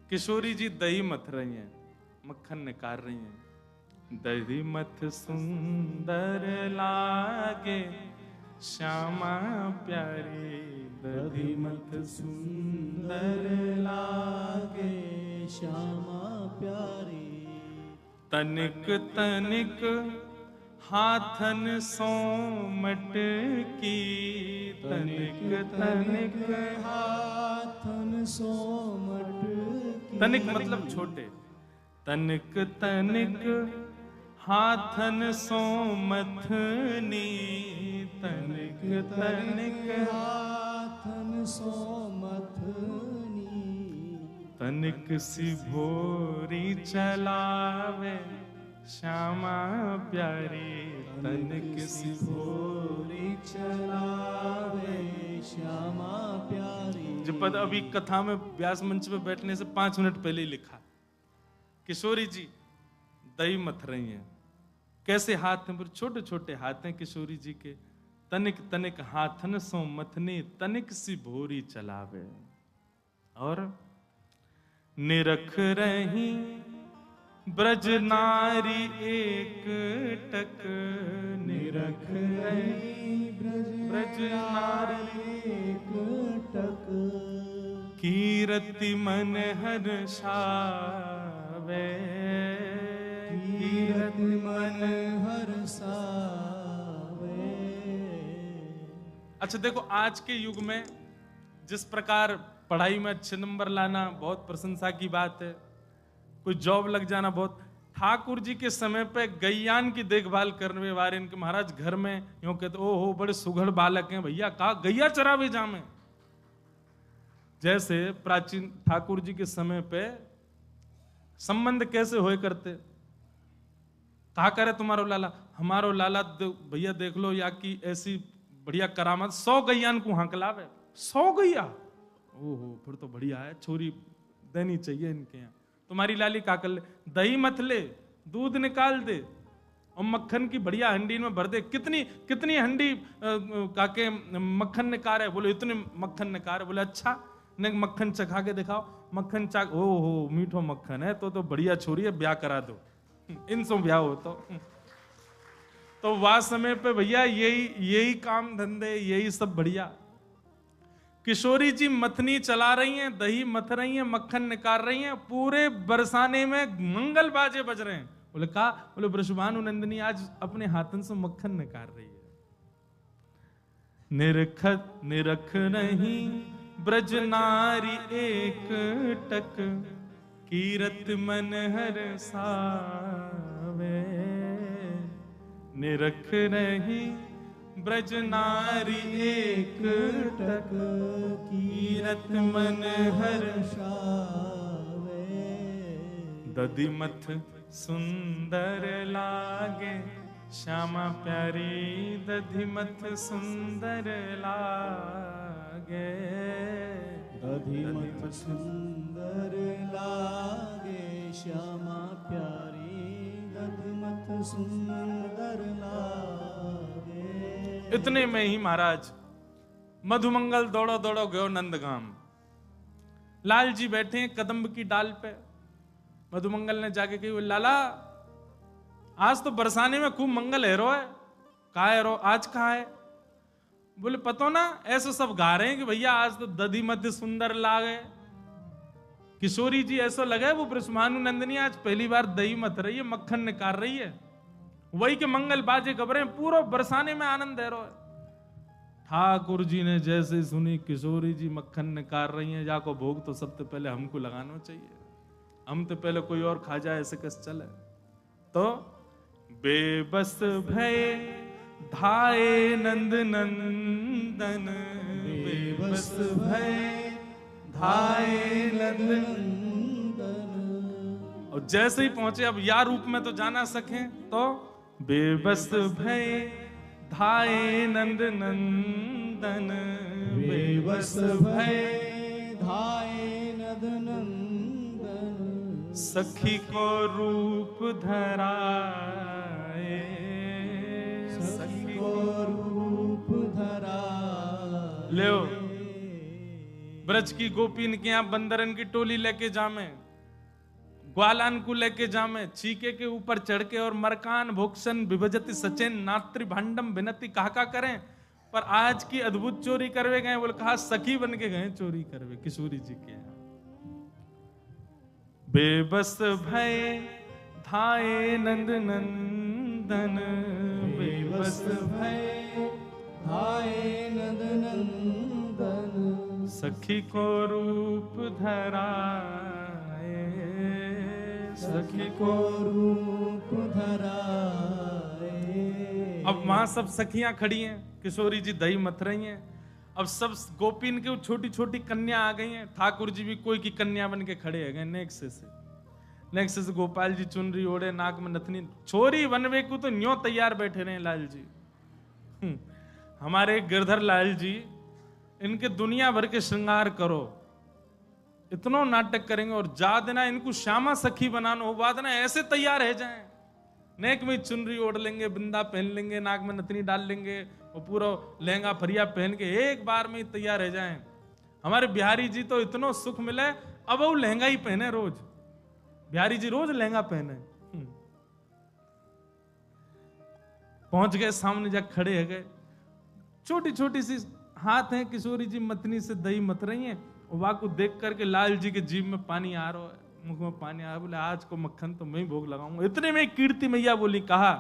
किशोरी जी दही मथ रही हैं, मक्खन निकाल रही हैं। दधिमथ सुंदर लागे श्यामा प्यारी, दधिमथ सुंदर लागे श्यामा प्यारी। तनिक तनिक हाथन सो मटकी, तनिक तनिक हाथन सो मटकी। तनिक मतलब छोटे। तनिक तनिक हाथन सो मथनी, तनिक तनिक हाथन सो मथनी। तनिक सी भोरी चलावे श्यामा प्यारी, तनिक सी भोरी चलावे श्यामा प्यारी। जो पद अभी कथा में व्यास मंच पे बैठने से 5 मिनट पहले ही लिखा। किशोरी जी दही मथ रही हैं। कैसे हाथ हैं? छोटे छोटे हाथ हैं किशोरी जी के। तनिक तनिक हाथन सो मथनी, तनिक सी भोरी चलावे। और निरख रही ब्रज नारी एक टक, निरख रही ब्रज नारी एक टक। कीरति मन हर्षावे, कीरति मन हर्षावे। अच्छा देखो, आज के युग में जिस प्रकार पढ़ाई में अच्छे नंबर लाना बहुत प्रशंसा की बात है, कोई जॉब लग जाना बहुत। ठाकुर जी के समय पे गैयान की देखभाल करने वाले इनके महाराज घर में यूं कहते, ओहो बड़े सुघड़ बालक हैं भैया, का गैया चरावे जामे। जैसे प्राचीन ठाकुर जी के समय पे संबंध कैसे होए करते। कहा करे तुम्हारो लाला, हमारो लाला भैया देख लो, या की ऐसी बढ़िया करामत 100 गैयान को हंकलावे। 100 गैया, ओहो फिर तो बढ़िया है, छोरी देनी चाहिए इनके यहाँ। तुम्हारी लाली का कर ले, दही मत ले, दूध निकाल दे और मक्खन की बढ़िया हंडी में भर दे। कितनी कितनी हंडी काके मक्खन निकाल है? बोले इतने मक्खन निकाल है। बोले अच्छा, ने मक्खन चखा के दिखाओ। मक्खन चाक, ओहो मीठो मक्खन है, तो बढ़िया छोरी है, ब्याह करा दो। इनसे ब्याह हो तो वह समय पे भैया यही काम धंधे, यही सब बढ़िया। किशोरी जी मथनी चला रही हैं, दही मथ रही हैं, मक्खन निकाल रही हैं, पूरे बरसाने में मंगल बाजे बज रहे हैं। बोले कहा, बोले वृषभानु नंदिनी आज अपने हाथन से मक्खन निकाल रही है। निरख नहीं ब्रज नारी एक टक, कीरत मन हर्षावे। निरख नहीं ब्रज नारी एक टक, कीरत मन हर्षावे। दधिमथ सुंदर लागे श्यामा प्यारी, दधिमथ सुंदर लागे। दधिमथ सुंदर लागे श्यामा प्यारी, दधिमथ सुंदर लागे। इतने में ही महाराज मधुमंगल दौड़ो दौड़ो गयो नंदगाम। लाल जी बैठे हैं कदम्ब की डाल पे। मधुमंगल ने जाके कही, लाला आज तो बरसाने में खूब मंगल है रो है। कहा है रो, आज कहा है? बोले पतो ना, ऐसे सब गा रहे हैं कि भैया आज तो दधी मध्य सुंदर लागे। किशोरी जी ऐसा लगा वो वृषभानु नंदिनी आज पहली बार दही मथ रही है, मक्खन निकाल रही है। वही के मंगल बाजे खबरें, पूरा बरसाने में आनंद है रो है। ठाकुर जी ने जैसे सुनी किशोरी जी मक्खन निकाल रही हैं, जाको भोग तो सबसे पहले हमको लगाना चाहिए, हम तो पहले कोई और खा जाए, ऐसे कैसे चले। तो बेबस भय धाये नंद नंदन, बेबस भय धाये नंद नंदन। और जैसे ही पहुंचे, अब या रूप में तो जाना सके, तो बेबस भय धाये नंद नंदन, बेबस भय धाये नंद नंदन, सखी को रूप धराए, सखी को रूप धराए। ले ब्रज की गोपीन के यहाँ बंदरन की टोली लेके जामे, ग्वालान को लेके जामे, चीके के ऊपर चढ़ के और मरकान भोक्सन विभजति सचेन नात्री भांडम विनती कहा करें। पर आज की अद्भुत चोरी करवे गए, बोले कहा सखी बन के गए चोरी करवे किशोरी जी के यहाँ। बेबस भय धाये नंद नंदन, बेबस भय धाये नंद नंदन, सखी को रूप धराए, सखी को रूप धराए। अब वहां सब सखियां खड़ी हैं, किशोरी जी दही मथ रही हैं। अब सब गोपीन के छोटी छोटी कन्या आ गई हैं, ठाकुर जी भी कोई की कन्या बन के खड़े हैं नेक्से से गोपाल जी चुनरी ओढ़े, नाक में नथनी, छोरी बनवे को तो न्यों तैयार बैठे रहे लाल जी। हमारे गिरधर लाल जी, इनके दुनिया भर के श्रृंगार करो, इतना नाटक करेंगे और जा देना इनको श्यामा सखी बनाना हो, बाद ना ऐसे तैयार है जाए, नेक में चुनरी ओढ़ लेंगे, बिंदा पहन लेंगे, नाक में नथनी डाल लेंगे और पूरा लहंगा फरिया पहन के एक बार में ही तैयार रह जाएं। हमारे बिहारी जी तो इतना सुख मिले, अब वो लहंगा ही पहने रोज, बिहारी जी रोज लहंगा पहने। पहुंच गए सामने, जा खड़े है गए, छोटी छोटी सी हाथ है, किशोरी जी मतनी से दही मत रही हैं, और वहां को देख करके लाल जी के जीभ में पानी आ रहा है, मुख में पानी आ रहा है, बोले आज को मक्खन तो मैं ही भोग लगाऊंगा। इतने में कीर्ति मैया बोली, कहा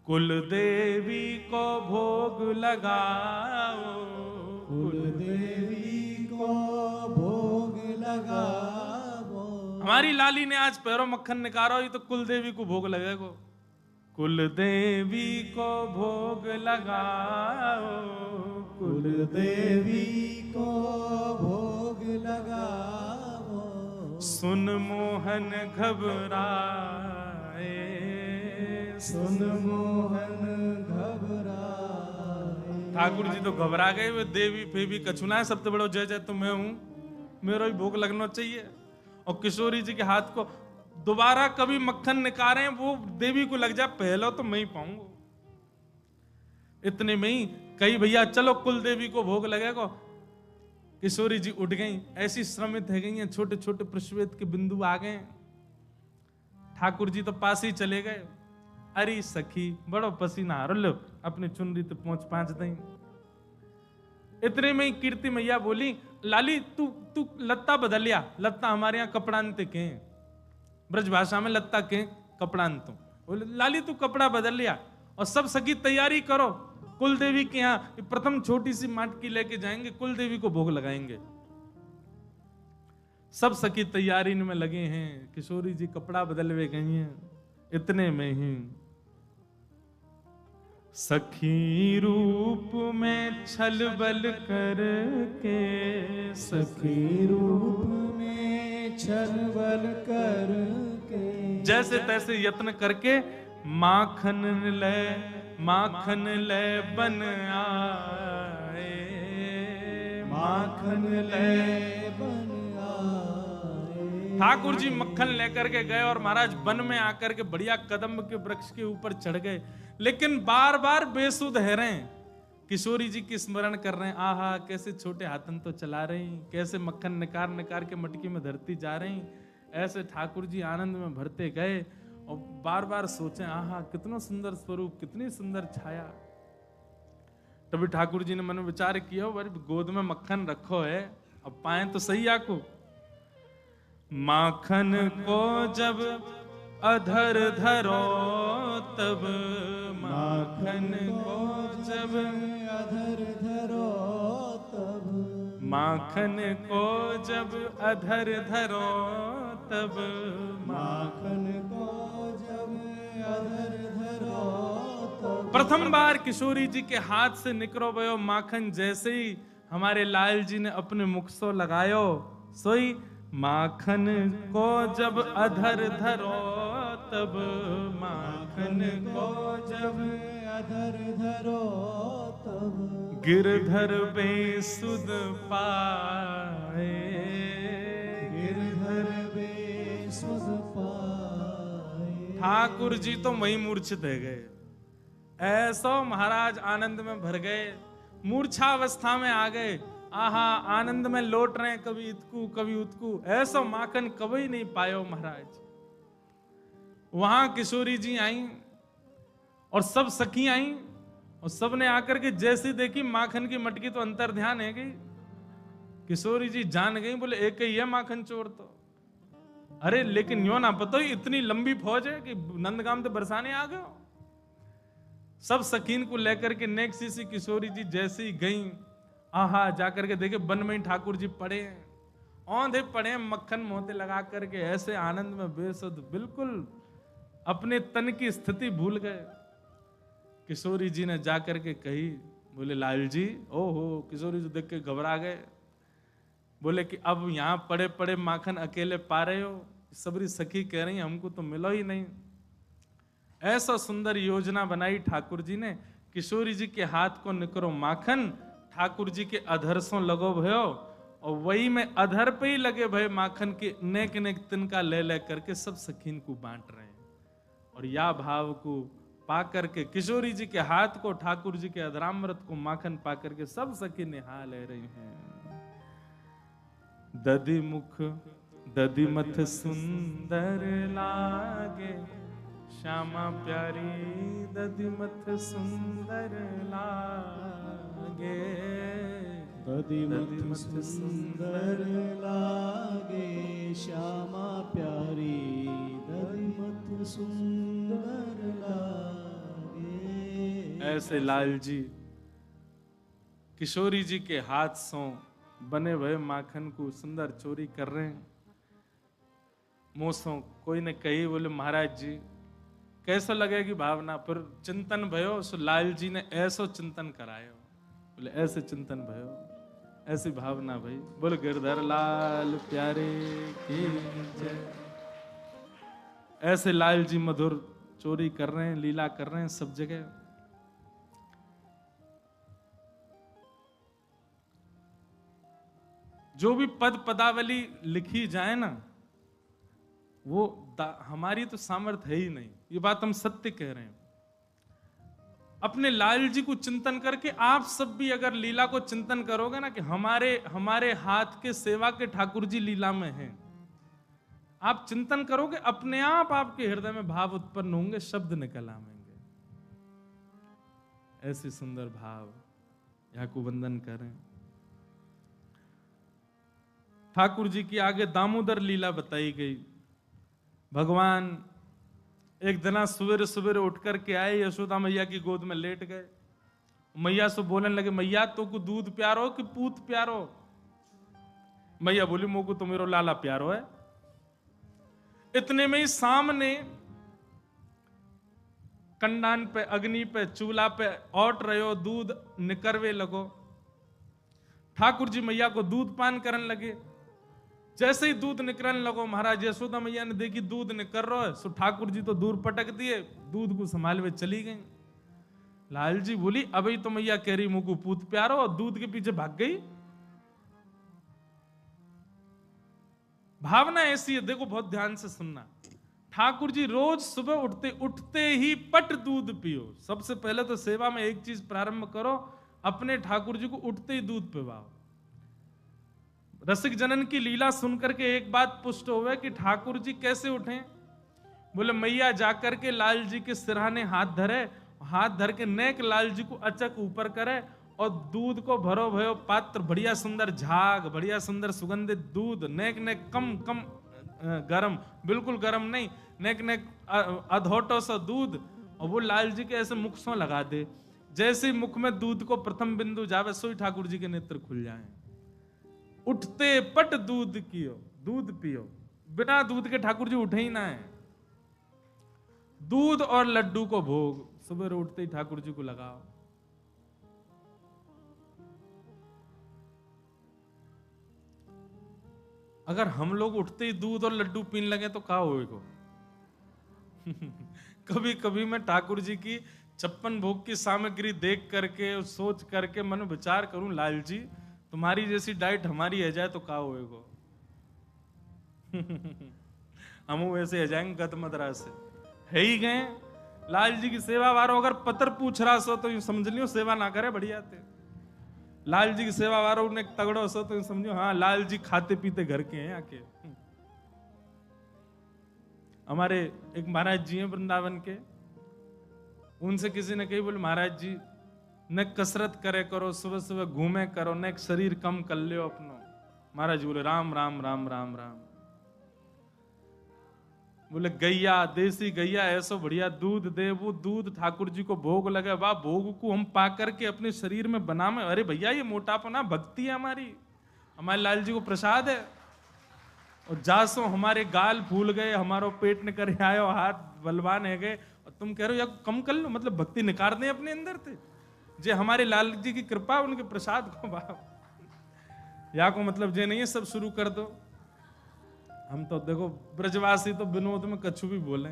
कुल देवी को भोग लगाओ, कुल देवी को भोग लगाओ। हमारी लाली ने आज पैरों मक्खन निकालो, ये तो कुल देवी को भोग लगेगा। कुल देवी को भोग लगाओ, कुल देवी को भोग लगाओ। सुन मोहन घबराए, सुन मोहन घबराए। ठाकुर जी तो घबरा गए, वे देवी फेवी कछुना है, सबसे बड़ो जय जय तो मैं हूं, मेरा ही भोग लगना चाहिए। और किशोरी जी के हाथ को दोबारा कभी मक्खन निकालें, वो देवी को लग जाए, पहला तो मैं ही पाऊंगा। इतने में ही कही भैया चलो कुल देवी को भोग लगेगा। किशोरी जी उठ गई, ऐसी श्रमित है गई हैं, छोटे छोटे प्रश्वेत के बिंदु आ गए। ठाकुर जी तो पास ही चले गए। अरे सखी बड़ो पसीना आ लो, अपने चुनरी तो पहुंच दें। इतने में ही कीर्ति मैया बोली, लाली तू लत्ता बदल लिया, लत्ता हमारे यहाँ कपड़ांत के, ब्रज भाषा में लत्ता के कपड़ांत। बोले लाली तू कपड़ा बदल लिया, और सब सखी तैयारी करो, कुल देवी के यहाँ प्रथम छोटी सी माटकी लेके जाएंगे, कुल देवी को भोग लगाएंगे। सब सखी तैयारी में लगे हैं, किशोरी जी कपड़ा बदलवे गई हैं। इतने में ही सखी रूप में छल बल करके, सखी रूप में छल बल करके, जैसे तैसे यत्न करके माखन ले बन आए, माखन ले बन आए। ठाकुर जी मक्खन लेकर के गए और महाराज वन में आकर के बढ़िया कदम के वृक्ष के ऊपर चढ़ गए, लेकिन बार बार बेसुध है रहे हैं। किशोरी जी की स्मरण कर रहे हैं, आहा कैसे छोटे हाथन तो चला रही, कैसे मक्खन निकार के मटकी में धरती जा रही। ऐसे ठाकुर जी आनंद में भरते गए और बार बार सोचे, आहा कितना सुंदर स्वरूप, कितनी सुंदर छाया। तभी ठाकुर जी ने मन में विचार किया, गोद में मक्खन रखो है, अब पाए तो सही आको। माखन को जब अधर धरो तब, माखन को जब अधर धरो तब, माखन को जब अधर धरो तब, माखन को जब अधर धरो तब। प्रथम बार किशोरी जी के हाथ से निकलो भयो माखन, जैसे ही हमारे लाल जी ने अपने मुख सो लगायो, सोई माखन को जब अधर धरो तब माखन को जब अधर धरो तब गिरधर बेसुध पाए। गिरधर बेसुध पाए। ठाकुर जी तो वही मूर्छित है गए, ऐसो महाराज आनंद में भर गए, मूर्छावस्था में आ गए। आहा, आनंद में लौट रहे हैं, कभी इतकू कभी उतकू, ऐसो माखन कभी नहीं पायो महाराज। वहां किशोरी जी आई और सब सखी आई और सब ने आकर के जैसी देखी माखन की मटकी तो अंतर ध्यान है गई। किशोरी जी जान गई, बोले एक ही है माखन चोर तो। अरे लेकिन यो ना पता इतनी लंबी फौज है कि नंदगाम तो बरसाने आ गए। सब सकीन को लेकर के नेक्स्ट सी किशोरी जी जैसे ही गई, आहा जाकर के देखे बन में ही ठाकुर जी पड़े हैं, औंधे पड़े हैं, मक्खन मोहते लगा करके ऐसे आनंद में बेसुध, बिल्कुल अपने तन की स्थिति भूल गए। किशोरी जी ने जाकर के कही, बोले लाल जी, ओहो। किशोरी जी देख के घबरा गए, बोले कि अब यहां पड़े पड़े माखन अकेले पा रहे हो? सबरी सखी कह रही हमको तो मिलो ही नहीं। ऐसा सुंदर योजना बनाई ठाकुर जी ने, किशोरी जी के हाथ को निकरो माखन, ठाकुर जी के अधर सो लगो भयो, और वही में अधर पे ही लगे भय माखन के नेक नेक तिनका ले ले करके सब सखीन को बांट रहे हैं। और या भाव को पा करके किशोरी जी के हाथ को, ठाकुर जी के अधरामृत को माखन पा करके सब सखी निहा ले रही हैं। दधि मुख दधि मथ सुंदर लागे, श्यामा प्यारी दधि मथ सुंदर लागे। दधि मथ सुंदर लागे, श्यामा प्यारी दधि मथ सुंदर लागे। ऐसे लाल जी किशोरी जी के हाथ से बने हुए माखन को सुंदर चोरी कर रहे हैं। मोसों कोई ने कही, बोले महाराज जी कैसा लगेगी भावना, पर चिंतन भयो। सो लाल जी ने ऐसो चिंतन करायो, बोले ऐसे चिंतन भयो, ऐसी भावना भाई। बोले गिरधर लाल प्यारे की जय। ऐसे लाल जी मधुर चोरी कर रहे हैं, लीला कर रहे हैं सब जगह। जो भी पद पदावली लिखी जाए ना, वो हमारी तो सामर्थ्य है ही नहीं, ये बात हम सत्य कह रहे हैं। अपने लाल जी को चिंतन करके आप सब भी अगर लीला को चिंतन करोगे ना कि हमारे हाथ के सेवा के ठाकुर जी लीला में हैं, आप चिंतन करोगे, अपने आप आपके हृदय में भाव उत्पन्न होंगे, शब्द निकल आएंगे। ऐसे सुंदर भाव यहाँ को वंदन करें। ठाकुर जी की आगे दामोदर लीला बताई गई। भगवान एक दिन सवेरे सवेरे उठ करके आए, यशोदा मैया की गोद में लेट गए। मैया से बोलने लगे, मैया तो को दूध प्यारो कि पूत प्यारो? मैया बोली, मोको तो मेरो लाला प्यारो है। इतने में ही सामने कंडान पे, अग्नि पे, चूल्हा पे औट रहे हो, दूध निकरवे लगो। ठाकुर जी मैया को दूध पान करने लगे। जैसे ही दूध निकलने लगो, महाराज यशोदा मैया ने देखी दूध निकल रहा है, सो ठाकुर जी तो दूर पटक दिए, दूध को संभाल में चली गई। लाल जी बोली, अभी तो मैया कह रही मुझको पूत प्यारो, और दूध के पीछे भाग गई। भावना ऐसी है, देखो बहुत ध्यान से सुनना। ठाकुर जी रोज सुबह उठते ही पट दूध पियो। सबसे पहले तो सेवा में एक चीज प्रारंभ करो, अपने ठाकुर जी को उठते ही दूध पिवाओ। रसिक जनन की लीला सुनकर के एक बात पुष्ट हुए कि ठाकुर जी कैसे उठे। बोले मैया जाकर के लाल जी के सिरहाने हाथ धरे, हाथ धर के नेक लाल जी को अचक ऊपर करे, और दूध को भरो भयो पात्र, बढ़िया सुंदर झाग, बढ़िया सुंदर सुगंधित दूध, नेक नेक कम कम गरम, बिल्कुल गरम नहीं, नेक नेक अधोटो सा दूध, और वो लाल जी के ऐसे मुख से लगा दे। जैसे ही मुख में दूध को प्रथम बिंदु जावे, सोई ठाकुर जी के नेत्र खुल जाए। उठते पट दूध कियो, दूध पियो। बिना दूध के ठाकुर जी उठे ही ना है। दूध और लड्डू को भोग सुबह उठते ही ठाकुर जी को लगाओ। अगर हम लोग उठते ही दूध और लड्डू पीने लगे तो क्या होएगा? कभी कभी मैं ठाकुर जी की 56 भोग की सामग्री देख करके सोच करके मन में विचार करूं, लाल जी तुम्हारी जैसी डाइट हमारी है जाए तो क्या होएगा? हम वैसे आ जाएंगे गत मदरा से है ही गए। लाल जी की सेवा वारो अगर पत्र पूछ रहा सो तो यूं समझ लियो सेवा ना करे बढ़िया थे। लाल जी की सेवा वारो ने तगड़ो सो तो यूं समझो हाँ लाल जी खाते पीते घर के हैं आके। हमारे एक महाराज जी हैं वृंदावन के, उनसे किसी ने कही बोले महाराज जी न कसरत करे करो, सुबह सुबह घूमे करो, न एक शरीर कम कर लियो अपनो। महाराज जी बोले राम राम राम राम राम। बोले गैया, देसी गैया ऐसो बढ़िया दूध दे, वो दूध ठाकुर जी को भोग लगे, वाह भोग को हम पा करके अपने शरीर में बना में, अरे भैया ये मोटापना भक्ति है हमारे लाल जी को प्रसाद है। और जासो हमारे गाल फूल गए, हमारो पेट न करे आयो, हाथ बलवान है गए, और तुम कह रहे हो या कम कर लो, मतलब भक्ति निकाल दें अपने अंदर थे। जे हमारे लाल जी की कृपा, उनके प्रसाद को बाप या को मतलब जे नहीं है सब शुरू कर दो। हम तो देखो ब्रजवासी तो विनोद में कछु भी बोले,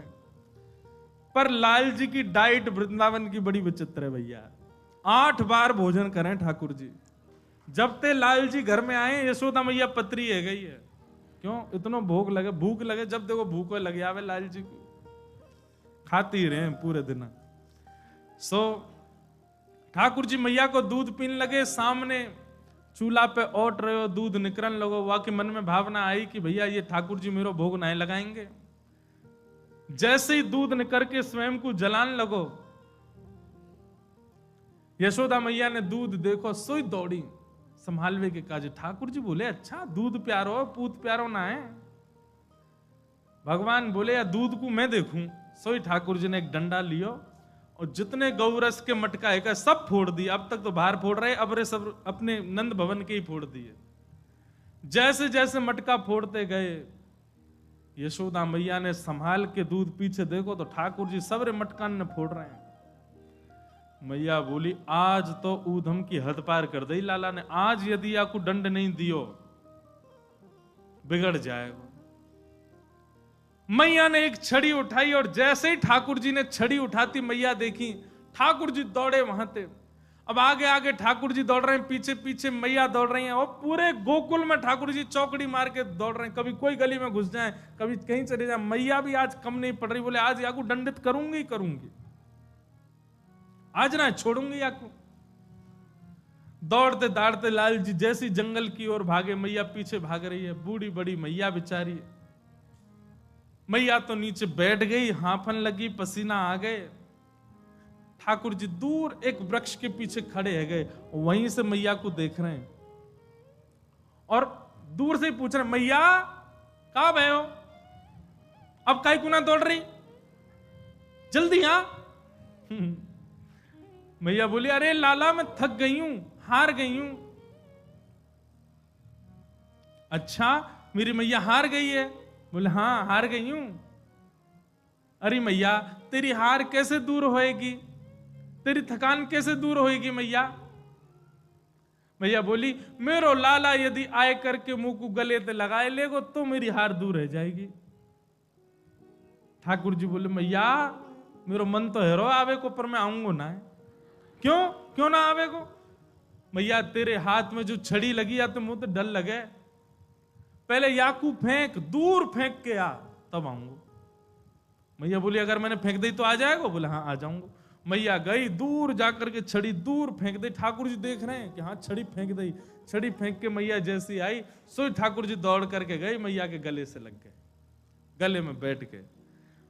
पर लाल जी की डाइट वृंदावन की बड़ी विचित्र है भैया। 8 बार भोजन करें ठाकुर जी। जब ते लाल जी घर में आए यशोदा मैया पत्री है गई है, क्यों इतना भोग लगे, भूख लगे, जब देखो भूख लगे आवे लाल जी को, खाती रहे पूरे दिन। सो ठाकुर जी मैया को दूध पीने लगे, सामने चूल्हा पे ओट रहे हो, दूध निकरन लगो, वहां के मन में भावना आई कि भैया ये ठाकुर जी मेरो भोग नहीं लगाएंगे। जैसे ही दूध निकर के स्वयं को जलान लगो, यशोदा मैया ने दूध देखो सोई दौड़ी संभालवे के काज। ठाकुर जी बोले अच्छा दूध प्यारो पूत प्यारो ना है। भगवान बोले या दूध को मैं देखूं। सोई ठाकुर जी ने एक डंडा लियो और जितने गौरस के मटका है सब फोड़ दिए। अब तक तो बाहर फोड़ रहे, अब रे सब अपने नंद भवन के ही फोड़ दिए। जैसे जैसे मटका फोड़ते गए, यशोदा मैया ने संभाल के दूध पीछे देखो तो ठाकुर जी सबरे मटकान ने फोड़ रहे हैं। मैया बोली आज तो ऊधम की हद पार कर दी लाला ने, आज यदि आपको दंड नहीं दियो बिगड़ जाएगा। मैया ने एक छड़ी उठाई और जैसे ही ठाकुर जी ने छड़ी उठाती मैया देखी, ठाकुर जी दौड़े वहां थे। अब आगे आगे ठाकुर जी दौड़ रहे हैं, पीछे पीछे मैया दौड़ रही हैं, और पूरे गोकुल में ठाकुर जी चौकड़ी मार के दौड़ रहे हैं। कभी कोई गली में घुस जाए, कभी कहीं चले जाए, मैया भी आज कम नहीं पड़ रही। बोले आज याकू दंडित करूंगी करूंगी, आज ना छोड़ूंगी याकू। दौड़ते दौड़ते लाल जी जैसी जंगल की ओर भागे, मैया पीछे भाग रही है। बूढ़ी बड़ी मैया बेचारी, मैया तो नीचे बैठ गई, हांफन लगी, पसीना आ गए। ठाकुर जी दूर एक वृक्ष के पीछे खड़े है गए, वहीं से मैया को देख रहे हैं और दूर से ही पूछ रहे मैया कहां गए हो, अब काहे को ना दौड़ रही, जल्दी आ। मैया बोली अरे लाला मैं थक गई हूं, हार गई हूं। अच्छा मेरी मैया हार गई है? बोले हाँ हार गई हूं। अरे मैया तेरी हार कैसे दूर होएगी, तेरी थकान कैसे दूर होएगी मैया? मैया बोली मेरो लाला यदि आए करके मुंह को गले ते लगाए लेगो तो मेरी हार दूर रह जाएगी। ठाकुर जी बोले मैया मेरो मन तो हेरो आवे को, पर मैं आऊंगो ना है। क्यों क्यों ना आवे को? मैया तेरे हाथ में जो छड़ी लगी या तो मुंह तो डर लगे, पहले याकू फेंक, दूर फेंक के आ तब आऊंगा। मैया बोली अगर मैंने फेंक दी तो आ जाएगा? बोले हाँ आ जाऊंगा। मैया गई दूर जाकर के छड़ी दूर फेंक दी। ठाकुर जी देख रहे हैं कि हाँ छड़ी फेंक दी। छड़ी फेंक के मैया जैसी आई सो ठाकुर जी दौड़ करके गई, मैया के गले से लग गए, गले में बैठ गए।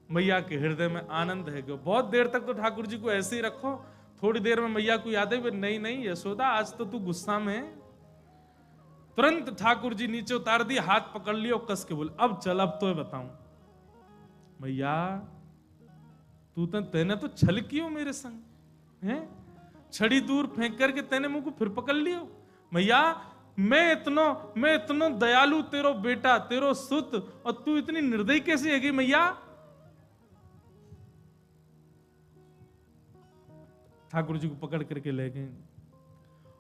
मैया के हृदय में आनंद है। बहुत देर तक तो ठाकुर जी को ऐसे ही रखो, थोड़ी देर में मैया को याद है नहीं नहीं यशोदा आज तो तू गुस्सा में। तुरंत ठाकुर जी नीचे उतार दी, हाथ पकड़ लियो, कस के बोले अब चल, अब तो बताऊं। मैया तेने तो छल कियो मेरे संग है, छड़ी दूर फेंक करके तेने मुंह को फिर पकड़ लियो। मैया मैं इतनो दयालु तेरो बेटा, तेरो सुत, और तू इतनी निर्दयी कैसी है मैया? ठाकुर जी को पकड़ करके ले गए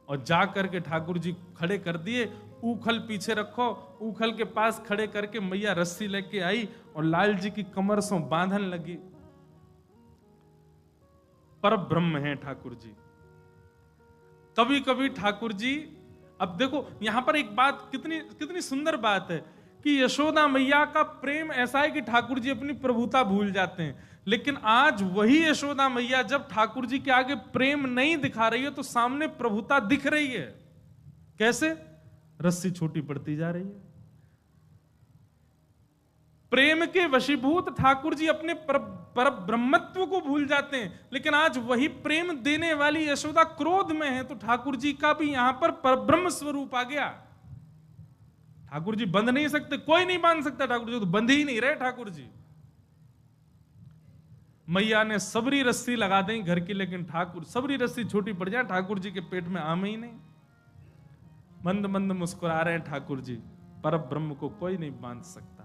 और जा करके ठाकुर जी खड़े कर दिए ऊखल पीछे रखो, ऊखल के पास खड़े करके मैया रस्सी लेके आई और लाल जी की कमर से बांधन लगी। पर ब्रह्म है ठाकुर जी। कभी कभी ठाकुर जी, अब देखो यहां पर एक बात, कितनी कितनी सुंदर बात है कि यशोदा मैया का प्रेम ऐसा है कि ठाकुर जी अपनी प्रभुता भूल जाते हैं। लेकिन आज वही यशोदा मैया जब ठाकुर जी के आगे प्रेम नहीं दिखा रही है तो सामने प्रभुता दिख रही है। कैसे? रस्सी छोटी पड़ती जा रही है। प्रेम के वशीभूत ठाकुर जी अपने पर ब्रह्मत्व को भूल जाते हैं। लेकिन आज वही प्रेम देने वाली यशोदा क्रोध में है तो ठाकुर जी का भी यहां पर परब्रह्म स्वरूप आ गया। ठाकुर जी बंध नहीं सकते, कोई नहीं बांध सकता ठाकुर जी, तो बंध ही नहीं रहे ठाकुर जी। मैया ने सबरी रस्सी लगा दी घर की, लेकिन ठाकुर, सबरी रस्सी छोटी पड़ जाए ठाकुर जी के पेट में आम ही नहीं। मंद मंद मुस्कुरा रहे हैं ठाकुर जी, पर ब्रह्म को कोई नहीं बांध सकता।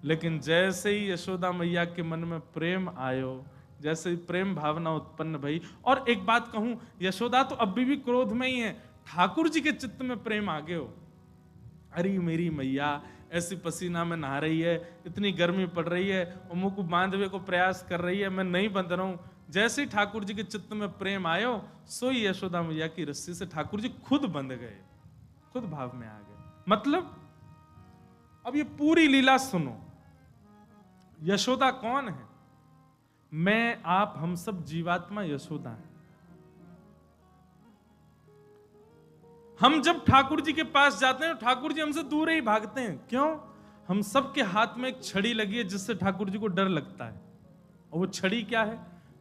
लेकिन जैसे ही यशोदा मैया के मन में प्रेम आयो, जैसे ही प्रेम भावना उत्पन्न भई, और एक बात कहूं, यशोदा तो अभी भी क्रोध में ही है, ठाकुर जी के चित्त में प्रेम आ गयो। अरे मेरी मैया ऐसी पसीना में नहा रही है, इतनी गर्मी पड़ रही है, और मुंह को बांधवे को प्रयास कर रही है, मैं नहीं बंध रहा हूं। जैसे ही ठाकुर जी के चित्त में प्रेम आयो, सोई यशोदा मैया की रस्सी से ठाकुर जी खुद बंध गए, खुद भाव में आ गए। मतलब अब ये पूरी लीला सुनो। यशोदा कौन है? मैं, आप, हम सब जीवात्मा यशोदा है। हम जब ठाकुर जी के पास जाते हैं ठाकुर जी हमसे दूर ही भागते हैं। क्यों? हम सब के हाथ में एक छड़ी लगी है जिससे ठाकुर जी को डर लगता है। और वो छड़ी क्या है?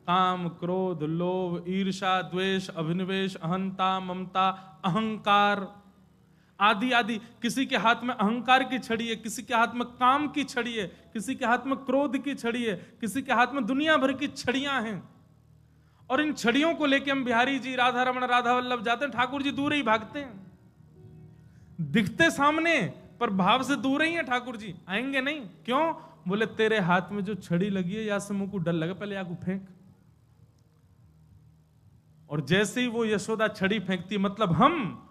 काम, क्रोध, लोभ, ईर्ष्या, द्वेष, अभिनिवेश, अहंता, ममता, अहंकार आदि आदि। किसी के हाथ में अहंकार की छड़ी है, किसी के हाथ में काम की छड़ी है, किसी के हाथ में क्रोध की छड़ी है, किसी के हाथ में दुनिया भर की छड़ियां हैं। और इन छड़ियों को लेके हम बिहारी जी, राधा रमण, राधा वल्लभ जाते हैं, ठाकुर जी दूर ही भागते हैं। दिखते सामने पर भाव से दूर ही है ठाकुर जी, आएंगे नहीं। क्यों? बोले तेरे हाथ में जो छड़ी लगी है, या से मुंह को डर लगे, पहले या को फेंक। और जैसे ही वो यशोदा छड़ी फेंकती, मतलब हम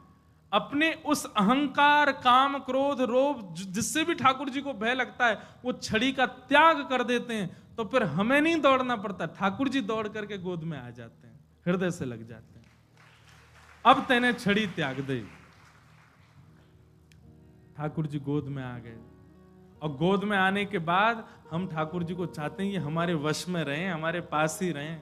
अपने उस अहंकार, काम, क्रोध, लोभ जिससे भी ठाकुर जी को भय लगता है, वो छड़ी का त्याग कर देते हैं। तो फिर हमें नहीं दौड़ना पड़ता, ठाकुर जी दौड़ करके गोद में आ जाते हैं, हृदय से लग जाते हैं। अब तेने छड़ी त्याग दे। ठाकुर जी गोद में आ गए, और गोद में आने के बाद हम ठाकुर जी को चाहते हैं कि हमारे वश में रहें, हमारे पास ही रहें।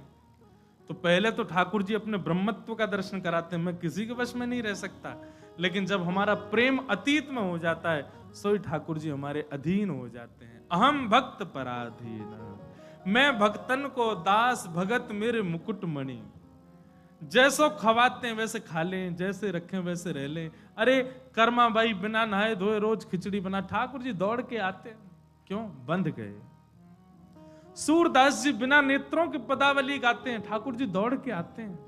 तो पहले तो ठाकुर जी अपने ब्रह्मत्व का दर्शन कराते हैं, मैं किसी के वश में नहीं रह सकता। लेकिन जब हमारा प्रेम अतीत में हो जाता है, सोई ठाकुर जी हमारे अधीन हो जाते हैं। अहम भक्त पराधीन, मैं भक्तन को दास भगत मेरे मुकुट मणि। जैसो खवाते हैं वैसे खा लें, जैसे रखें वैसे रह लें। अरे कर्मा भाई बिना नहाए धोए रोज खिचड़ी बना, ठाकुर जी दौड़ के आते हैं। क्यों? बंध गए। सूरदास जी बिना नेत्रों की पदावली गाते हैं, ठाकुर जी दौड़ के आते हैं।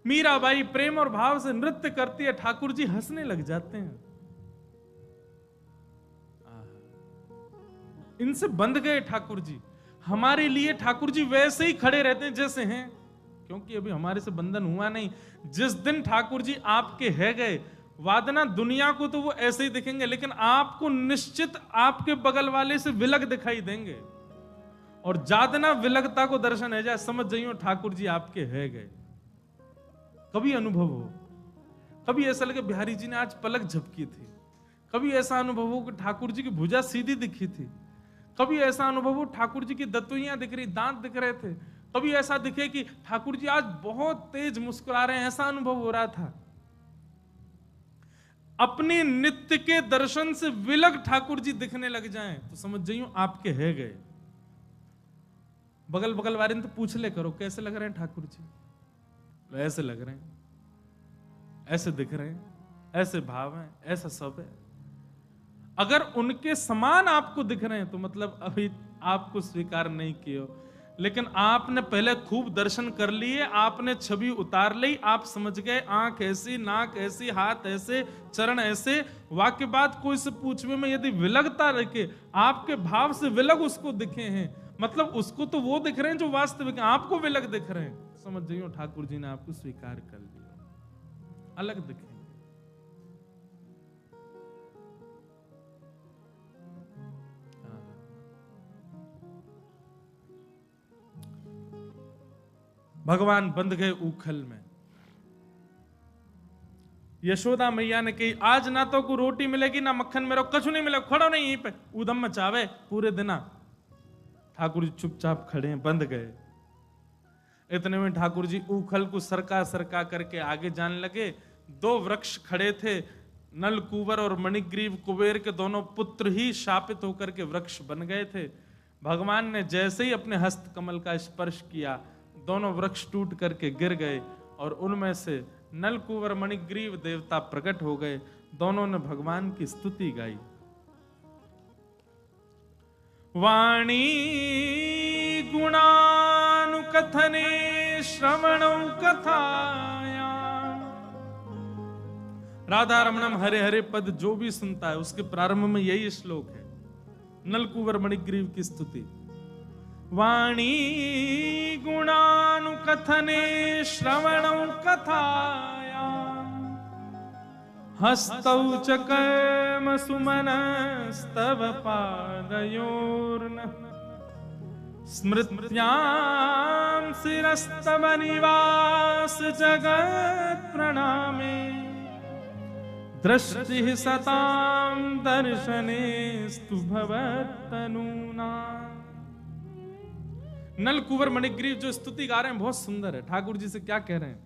मीराबाई प्रेम और भाव से नृत्य करती है, ठाकुर जी हंसने लग जाते हैं। इनसे बंध गए ठाकुर जी। हमारे लिए ठाकुर जी वैसे ही खड़े रहते हैं जैसे हैं, क्योंकि अभी हमारे से बंधन हुआ नहीं। जिस दिन ठाकुर जी आपके है गए, वादना दुनिया को तो वो ऐसे ही दिखेंगे, लेकिन आपको निश्चित आपके बगल वाले से विलग दिखाई देंगे। और जादना विलगता को दर्शन है जाए, समझ जाइयो ठाकुर जी आपके है गए। कभी अनुभव हो, कभी ऐसा लगे बिहारी जी ने आज पलक झपकी थी, कभी ऐसा अनुभव हो कि ठाकुर जी की भुजा सीधी दिखी थी, कभी ऐसा अनुभव हो ठाकुर जी की दतुइयां दिख रही, दांत दिख रहे थे, कभी ऐसा दिखे कि ठाकुर जी आज बहुत तेज मुस्कुरा रहे हैं, ऐसा अनुभव हो रहा था। अपने नित्य के दर्शन से विलग ठाकुर जी दिखने लग जाएं तो समझ जाइयो आपके है गए। बगल बगल वाले ने तो पूछ ले करो कैसे लग रहे हैं ठाकुर जी, ऐसे लग रहे हैं, ऐसे दिख रहे हैं, ऐसे भाव हैं, ऐसा सब है। अगर उनके समान आपको दिख रहे हैं तो मतलब अभी आपको स्वीकार नहीं किया। लेकिन आपने पहले खूब दर्शन कर लिए, आपने छवि उतार ली, आप समझ गए आंख ऐसी, नाक ऐसी, हाथ ऐसे, चरण ऐसे। वाक्य बात कोई से पूछवे में यदि विलगता रखे, आपके भाव से विलग उसको दिखे हैं, मतलब उसको तो वो दिख रहे हैं जो वास्तविक, आपको विलग दिख रहे हैं, समझ जाइयो ठाकुर जी ने आपको स्वीकार कर लिया, अलग दिखेंगे। भगवान बंध गए उखल में। यशोदा मैया ने कही आज ना तो को रोटी मिलेगी ना मक्खन मेरे कछु नहीं मिलेगा, खड़ो नहीं यहीं पे, उदम मचावे पूरे दिना। ठाकुर जी चुपचाप खड़े हैं, बंध गए। इतने में ठाकुर जी उखल को सरका सरका करके आगे जाने लगे। दो वृक्ष खड़े थे, नलकूबर और मणिग्रीव कुबेर के दोनों पुत्र ही शापित होकर के वृक्ष बन गए थे। भगवान ने जैसे ही अपने हस्त कमल का स्पर्श किया, दोनों वृक्ष टूट करके गिर गए और उनमें से नलकूबर मणिग्रीव देवता प्रकट हो गए। दोनों ने भगवान की स्तुति गाई। वाणी गुणानुकथने श्रवणौ कथाया। राधा रमणम हरे हरे पद जो भी सुनता है उसके प्रारंभ में यही श्लोक है, नलकूबर मणिग्रीव की स्तुति। वाणी गुणानुकथने श्रवणौ कथाया, हस्तौ च कर्म सुमनस्तव पादयोर्न, स्मृत्यां शिरस्तव निवास जगत् प्रणामे, दृष्टिः सतां दर्शनेस्तु भवत्तनूना। नलकूबर मणिग्रीव जो स्तुति गा रहे हैं बहुत सुंदर है। ठाकुर जी से क्या कह रहे हैं?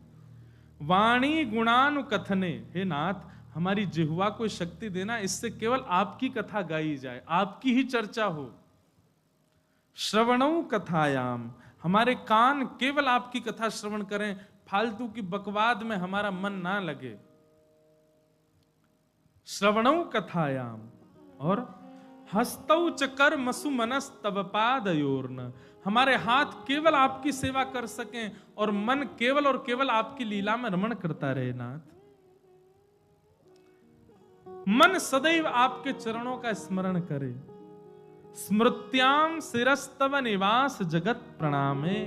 वाणी गुणानुकथने, हे नाथ हमारी जिह्वा को शक्ति देना, इससे केवल आपकी कथा गाई जाए, आपकी ही चर्चा हो। श्रवणौ कथायाम, हमारे कान केवल आपकी कथा श्रवण करें, फालतू की बकवाद में हमारा मन ना लगे। श्रवणौ कथायाम, और हस्तौ च कर्मसु मनस्तव पादयोर्न, हमारे हाथ केवल आपकी सेवा कर सकें और मन केवल और केवल आपकी लीला में रमण करता रहे। नाथ मन सदैव आपके चरणों का स्मरण करे। स्मृत्याम शिरस्तव निवास जगत प्रणामे,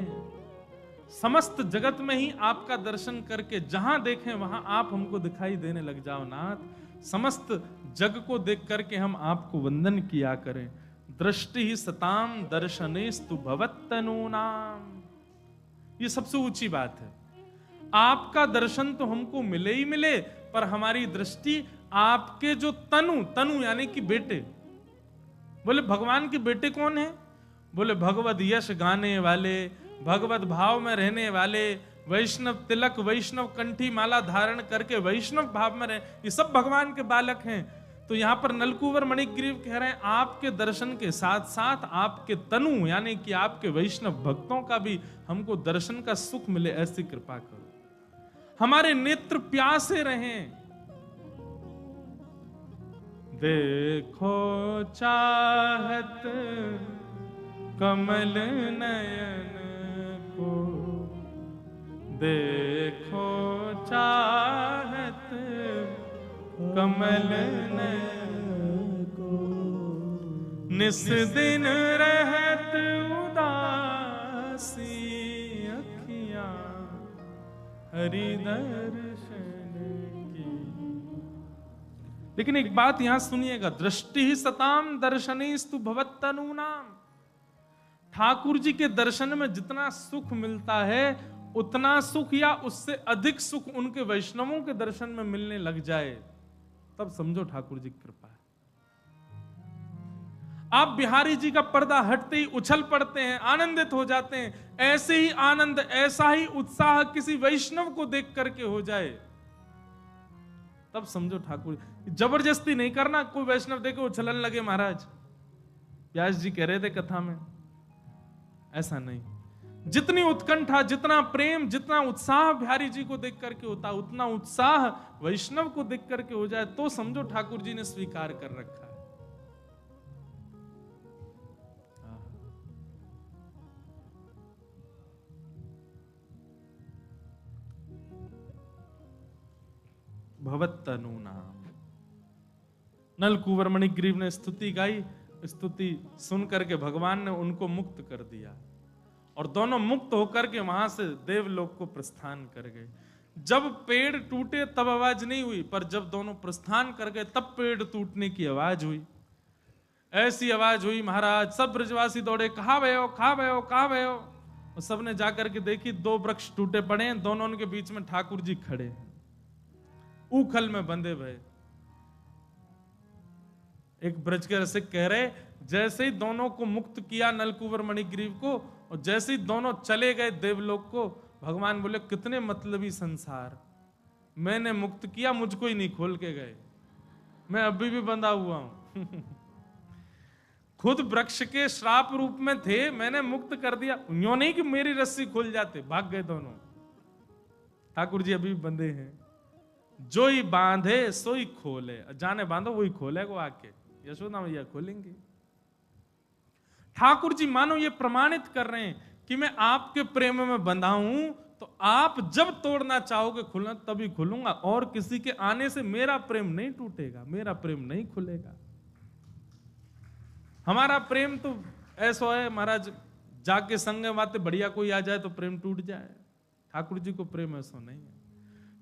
समस्त जगत में ही आपका दर्शन करके जहां देखें वहां आप हमको दिखाई देने लग जाओ। नाथ समस्त जग को देख करके हम आपको वंदन किया करें। दृष्टि ही सताम दर्शनेस्तु भवत्तनूनाम, ये सबसे ऊंची बात है। आपका दर्शन तो हमको मिले ही मिले, पर हमारी दृष्टि आपके जो तनु यानी कि बेटे। बोले भगवान के बेटे कौन है? बोले भगवत यश गाने वाले, भगवत भाव में रहने वाले, वैष्णव तिलक वैष्णव कंठी माला धारण करके वैष्णव भाव में रहे, ये सब भगवान के बालक हैं। तो यहां पर नलकूबर मणिग्रीव कह रहे हैं आपके दर्शन के साथ साथ आपके तनु यानी कि आपके वैष्णव भक्तों का भी हमको दर्शन का सुख मिले, ऐसी कृपा करो। हमारे नेत्र प्यासे रहें। देखो चाहत कमल नयन को, देखो चाहत कमल नयन को, निस दिन रहत उदासी अखियां हरि दर्शन की। लेकिन एक बात यहां सुनिएगा, दृष्टि ही सताम दर्शनेस्तु भवत्तनूनाम। ठाकुर जी के दर्शन में जितना सुख मिलता है उतना सुख या उससे अधिक सुख उनके वैष्णवों के दर्शन में मिलने लग जाए, तब समझो ठाकुर जी की कृपा है। आप बिहारी जी का पर्दा हटते ही उछल पड़ते हैं, आनंदित हो जाते हैं। ऐसे ही आनंद, ऐसा ही उत्साह किसी वैष्णव को देख करके हो जाए, तब समझो ठाकुर। जबरदस्ती नहीं करना, कोई वैष्णव देखे उछलन लगे महाराज, व्यास जी कह रहे थे कथा में, ऐसा नहीं। जितनी उत्कंठा, जितना प्रेम, जितना उत्साह बिहारी जी को देख करके होता, उतना उत्साह वैष्णव को देख करके हो जाए, तो समझो ठाकुर जी ने स्वीकार कर रखा है। भवत्तनूनाम। नलकूबर मणिग्रीव ने स्तुति गाई, स्तुति सुन करके भगवान ने उनको मुक्त कर दिया और दोनों मुक्त होकर के वहां से देवलोक को प्रस्थान कर गए। जब पेड़ टूटे तब आवाज नहीं हुई, पर जब दोनों प्रस्थान कर गए तब पेड़ टूटने की आवाज हुई। ऐसी आवाज हुई महाराज, सब ब्रजवासी दौड़े, कहां भयो, कहां भयो, कहां भयो। और सबने जाकर के देखी, 2 वृक्ष टूटे पड़े हैं, दोनों के बीच में ठाकुर जी खड़े हैं, ऊखल में बंधे हुए। एक ब्रज के रसिक कह रहे, जैसे ही दोनों को मुक्त किया नलकुबर मणिग्रीव को, और जैसे ही दोनों चले गए देवलोक को, भगवान बोले कितने मतलबी संसार, मैंने मुक्त किया, मुझको ही नहीं खोल के गए, मैं अभी भी बंधा हुआ हूं। खुद वृक्ष के श्राप रूप में थे, मैंने मुक्त कर दिया, यूं नहीं कि मेरी रस्सी खुल जाते, भाग गए दोनों। ठाकुर जी अभी भी बंधे हैं। जो ही बांधे सो ही खोले, जाने बांधो वही खोलेगा आके, यशोदा मैया खोलेंगे। ठाकुर जी मानो ये प्रमाणित कर रहे हैं कि मैं आपके प्रेम में बंधा हूं, तो आप जब तोड़ना चाहोगे खुलना तभी खुलूंगा, और किसी के आने से मेरा प्रेम नहीं टूटेगा, मेरा प्रेम नहीं खुलेगा। हमारा प्रेम तो ऐसा है महाराज, जाके संग बातें बढ़िया कोई आ जाए तो प्रेम टूट जाए। ठाकुर जी को प्रेम ऐसा नहीं है।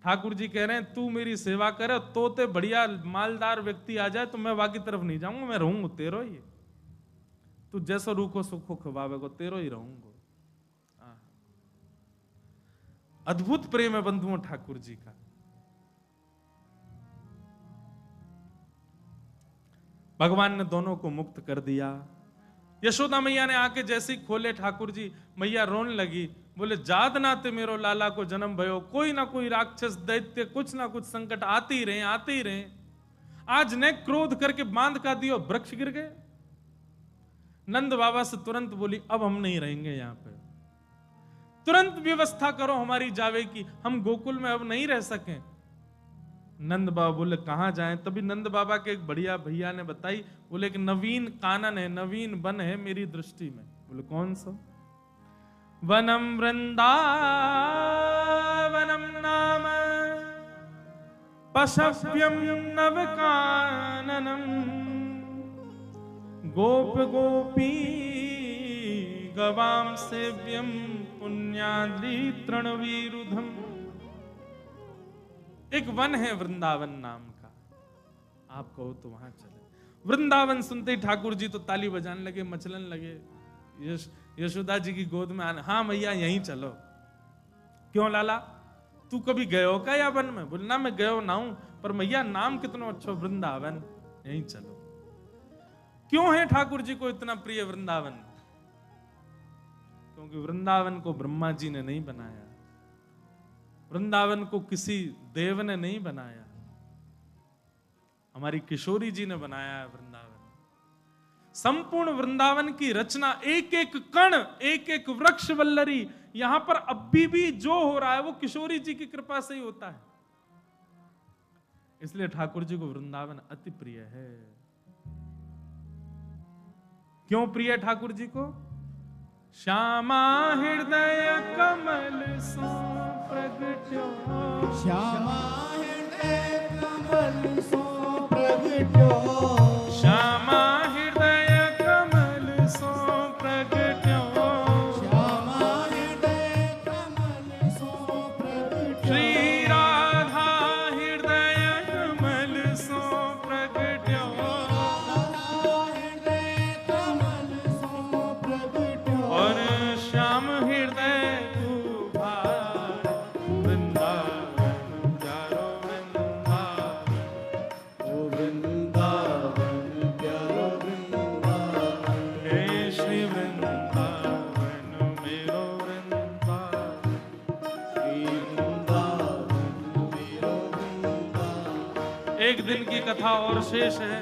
ठाकुर जी कह रहे हैं तू मेरी सेवा करे, तोते बढ़िया मालदार व्यक्ति आ जाए तो मैं बाकी तरफ नहीं जाऊंगा, मैं रहूंगा तेरो ही। तू जैसा रूखो सुखो खवावेगो, तेरो ही रहूंगा। अद्भुत प्रेम है बंधुओं ठाकुर जी का। भगवान ने दोनों को मुक्त कर दिया। यशोदा मैया ने आके जैसे ही खोले ठाकुर जी, मैया रोने लगी, बोले जात नाते मेरो लाला को जन्म भयो, कोई ना कोई राक्षस दैत्य कुछ ना कुछ संकट आते ही रहे। आज ने क्रोध करके बांध का दियो, वृक्ष गिर गए। नंद बाबा से तुरंत बोली अब हम नहीं रहेंगे यहां पे, तुरंत व्यवस्था करो हमारी जावे की, हम गोकुल में अब नहीं रह सके। नंद बाबा बोले कहां जाएं? तभी नंद बाबा के एक बढ़िया भैया ने बताई, बोले एक नवीन कानन है, नवीन वन है मेरी दृष्टि में। बोले कौन सा? वनम वृंदावनम नाम पशव्यम नव काननम गोप गोपी गवाम सेव्यम पुण्याद्रि तृणवीरुधम। एक वन है वृंदावन नाम का, आप कहो तो वहां चले। वृंदावन सुनते ही ठाकुर जी तो ताली बजाने लगे, मचलन लगे। यशोदा जी की गोद में आने, हाँ मैया यहीं चलो। क्यों लाला, तू कभी गयो का या वन में? बोलना मैं गयो ना हूं, पर मैया नाम कितना अच्छा वृंदावन, यहीं चलो। क्यों है ठाकुर जी को इतना प्रिय वृंदावन? क्योंकि वृंदावन को ब्रह्मा जी ने नहीं बनाया, वृंदावन को किसी देव ने नहीं बनाया, हमारी किशोरी जी ने बनाया है वृंदावन। संपूर्ण वृंदावन की रचना, एक एक कण, एक एक वृक्ष वल्लरी, यहां पर अभी भी जो हो रहा है वो किशोरी जी की कृपा से ही होता है। इसलिए ठाकुर जी को वृंदावन अति प्रिय है। क्यों प्रिय ठाकुर जी को? श्यामा हृदय कमल सो प्रगट्यो, श्यामा हृदय कमल सो प्रगट्यो, श्यामा हृदय कमल सो प्रगट्यो, श्यामा हृदय कमल सो प्रगट्यो, श्री राधा हृदय कमल सो प्रगट्यो, हृदय कमल सो प्रगट्यो, और श्याम हृदय एक दिन की कथा और शेष है,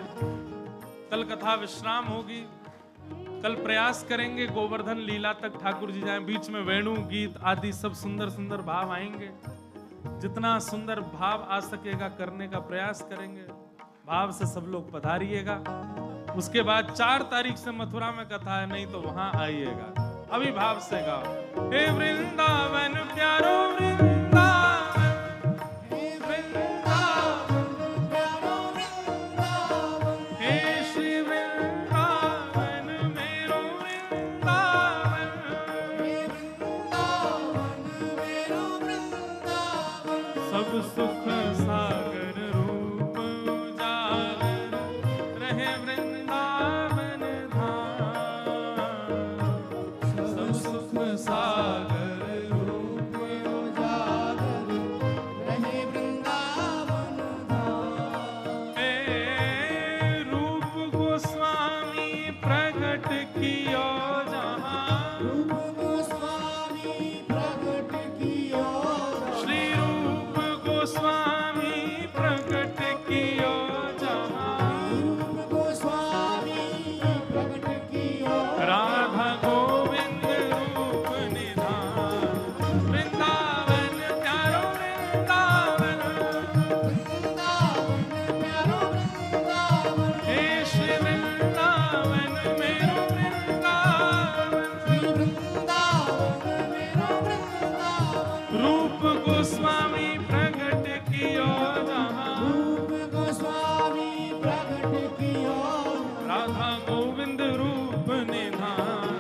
कल कथा विश्राम होगी। कल प्रयास करेंगे गोवर्धन लीला तक ठाकुर जी जाएं, बीच में वेणु गीत आदि सब सुंदर सुंदर भाव आएंगे। जितना सुंदर भाव आ सकेगा करने का प्रयास करेंगे, भाव से सब लोग पधारिएगा। उसके बाद 4 तारीख से मथुरा में कथा है, नहीं तो वहां आइएगा। अभी भाव से गाओ, हे वृंदावन प्यारो वृंदावन, हे वृंदावन प्यारो वृंदावन, हे श्री वृंदावन मेरो वृंदावन, हे वृंदावन मेरो वृंदावन, सब सुख सागर रूप उजागर रहे वृंदावन धाम, सब सुख सागर प्रकट कियो जहाँ रूप गोस्वामी प्रकट कियो श्री रूप गोस्वामी प्रकट कियो जहाँ रूप गोस्वामी प्रकट कियो राधा गोविंद रूप निधान वृंदावन प्यारो वृंदावन वृंदावन प्यारो वृंदावन हे श्री वृंदावन मेरो वृंदावन श्री वृंदावन मेरो वृंदावन रूप गोस्वामी प्रकट कियो जहाँ रूप गोस्वामी प्रकट कियो राधा गोविंद रूप निधान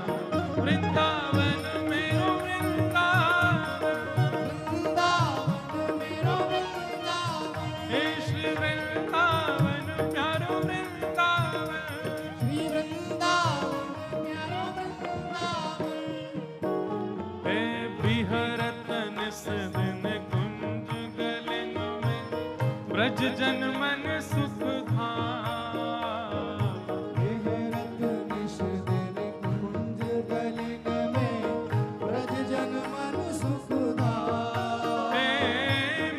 वृंदावन मेरो वृंदावन वृंदावन मेरो वृंदावन हे श्री वृंदावन प्यारो वृंदावन श्री वृंदावन प्यारो वृंदावन हे बिहरत निस दिन कुंज गलिन में ब्रज जन मन सुख धाम विहरत निश दिन कुंज गलिन में ब्रज जन मन सुखदाय हे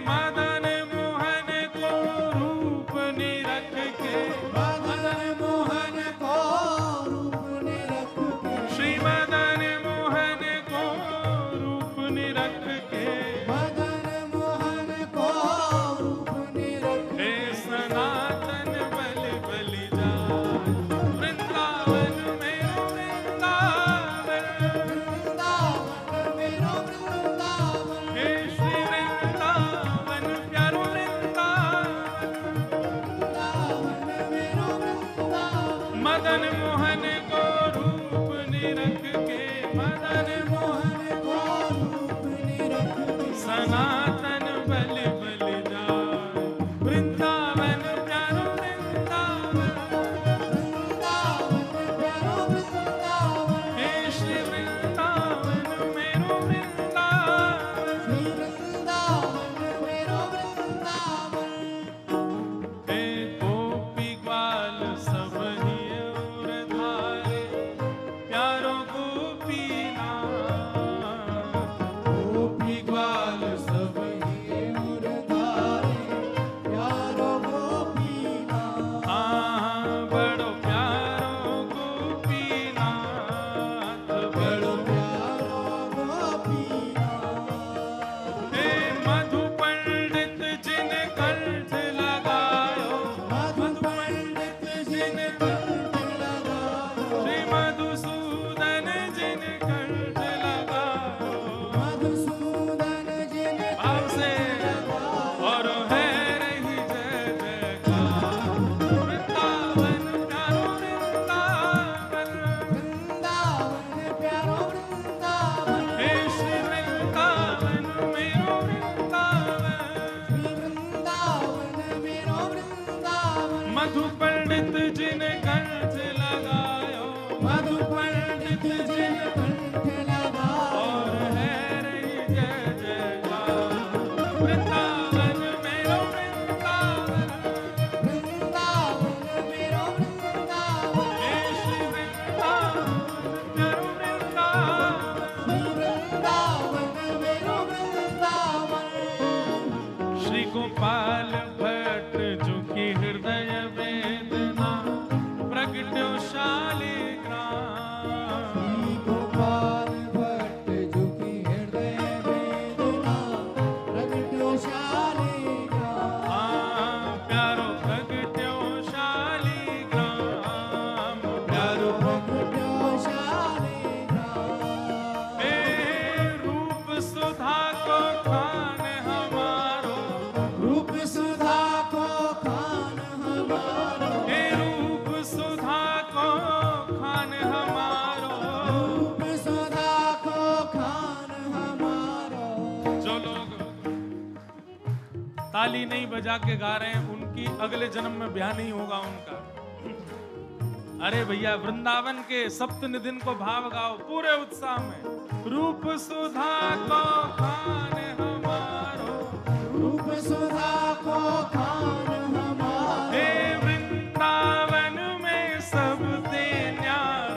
मदन मोहन को रूप निरख के मदन मोहन को रूप ने रख के श्री मदन मोहन को रूप निरख के मदन मोहन को रूप ने रख हे सनातन बल बलि जाय वृंदावन मेरो वृंदावन वृंदावन मेरो वृंदावन हे श्री वृंदावन प्यारो वृंदावन वृंदावन मेरो वृंदावन मदन मोहन को रूप निरख के मदन मोहन मोहन को रूप ने रख के सनातन बल बलि जाय वृंदावन प्यारो वृंदावन वृंदावन प्यारो वृंदावन हे श्री वृंदावन मेरो वृंदावन श्री वृंदावन मेरो वृंदावन हे गोपी ग्वाल सब ही और धारे प्यारो गोपीनाथ गोपी ग्वाल सब ही और धारे प्यारो गोपीनाथ हाँ बड़ो प्यारो गोपीनाथ बड़ो बड़ो प्यारो गोपीनाथ हे मधु पंडित जिन कंठ लगायो मधु पंडित जिन कंठ लगायो श्री मधुसूदन जिन कंठ लगायो मधुसूदन जिन भाव से और है रही जय जयकार वृंदावन प्यारो वृंदावन वृंदावन प्यारो वृंदावन हे श्री वृंदावन मेरो वृंदावन श्री वृंदावन मेरो वृंदावन मधु पंडित जिन कंठ लगायो मधु पंडित जिन कंठ लगायो और है रही जय जयकार वृंदावन मेरो वृंदावन वृंदावन मेरो वृंदावन हे श्री वृंदावन प्यारो वृंदावन श्री वृंदावन मेरो वृंदावन श्री गोपाल भट्ट जो की हृदय वेदना प्रगट्यो शालिग्राम श्री गोपाल भट्ट जो की हृदय वेदना प्रगट्यो शालिग्राम प्यारो प्रगट्यो शालिग्राम प्यारो प्रगट्यो शालिग्राम हे रूप सुधा को खान हमारो रूप सुधा को खान हमारो हे रूप सुधा को खान हमारो रूप सुधा को खान हमारो जो लोग ताली नहीं बजा के गा रहे हैं उनकी अगले जन्म में ब्याह नहीं होगा उनका। अरे भैया वृंदावन के सप्तनिधिन को भाव गाओ पूरे उत्साह में। रूप सुधा को खान हमारो रूप सुधा को खान हमारो हे वृंदावन में सब ते न्यारो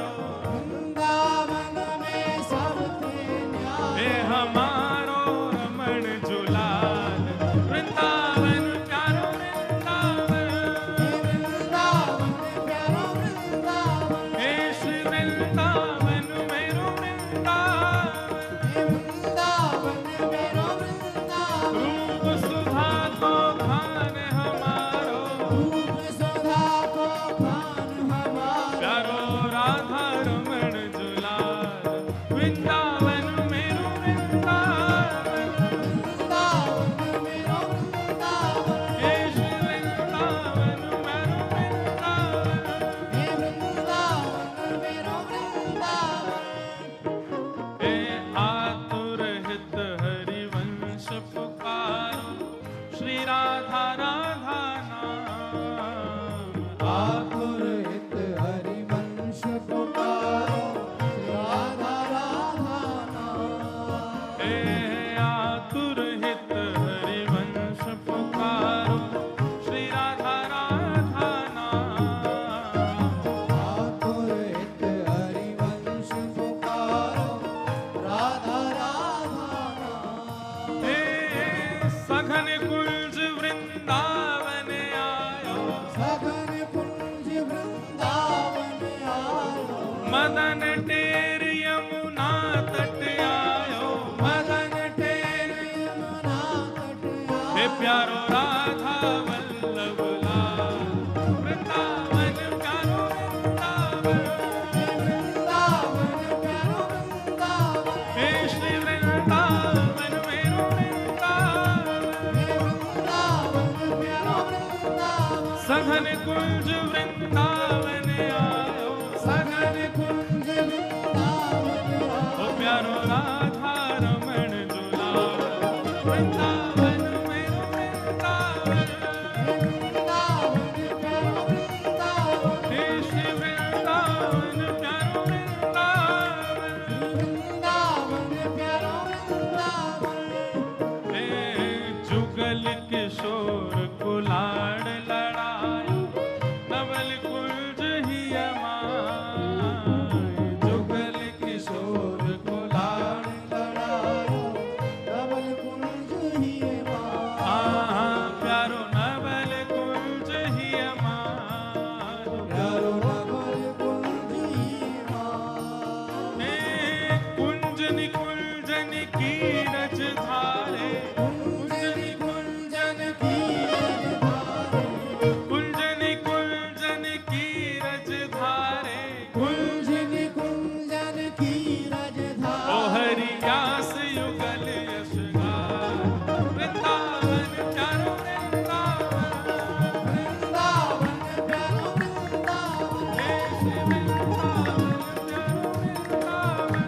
राधा रमण जुलाल वृंदावन मेरो वृंदावन वृंदावन मेरो वृंदावन हे श्री वृंदावन मेरो वृंदावन हे वृंदावन मेरो वृंदावन हे आतुर हित हरिवंश पुकारो श्री राधा राधा नाम आतुर हित हरिवंश पुकारो राधा राधा नाम हे आतुर हित हरिवंश पुकारो श्री राधा राधा नाम आतुर हित हरिवंश पुकारो राधा राधा नाम हे सघन कुंज वृंदावन आयो सघन कुंज वृंदावन आयो मदन टेर यमुना तट आयो मदन टेर यमुना तट हे आयो प्यारो राधा वल्लभ लाल वृंदावन प्यारो वृंदावन वृंदावन प्यारो वृंदावन हे श्री वृंदावन मेरो वृंदावन हे वृंदावन प्यारो वृंदावन सघन कुंज वृंदावन आयो सघन कुंज वृंदावन ओ आयो प्यारो राधा रमण जुलाल वृंदावन मेरो वृंदावन हे वृंदावन प्यारो वृंदावन हे श्री वृंदावन प्यारो वृंदावन वृंदावन प्यारो वृंदावन हे जुगल किशोर कुलाड़ लड़ायो नवल कुंज ही अमाय जुगल किशोर कुलाड़ लड़ायो डबल कुंज ही प्यारो नवल कुंज ही अमाय प्यारो डबल कुंज ही हे कुंज निकुंजन की रज धारे कुंजन कुंजन की रजधारे कुंजन कुंजन की रज धारे कुंजन कुंजन की ओ रजधारे हरियास युगल यशगार वृंदावन प्यारो वृंदावन वृंदावन प्यारो वृंदावन हे श्री वृंदावन प्यारो वृंदावन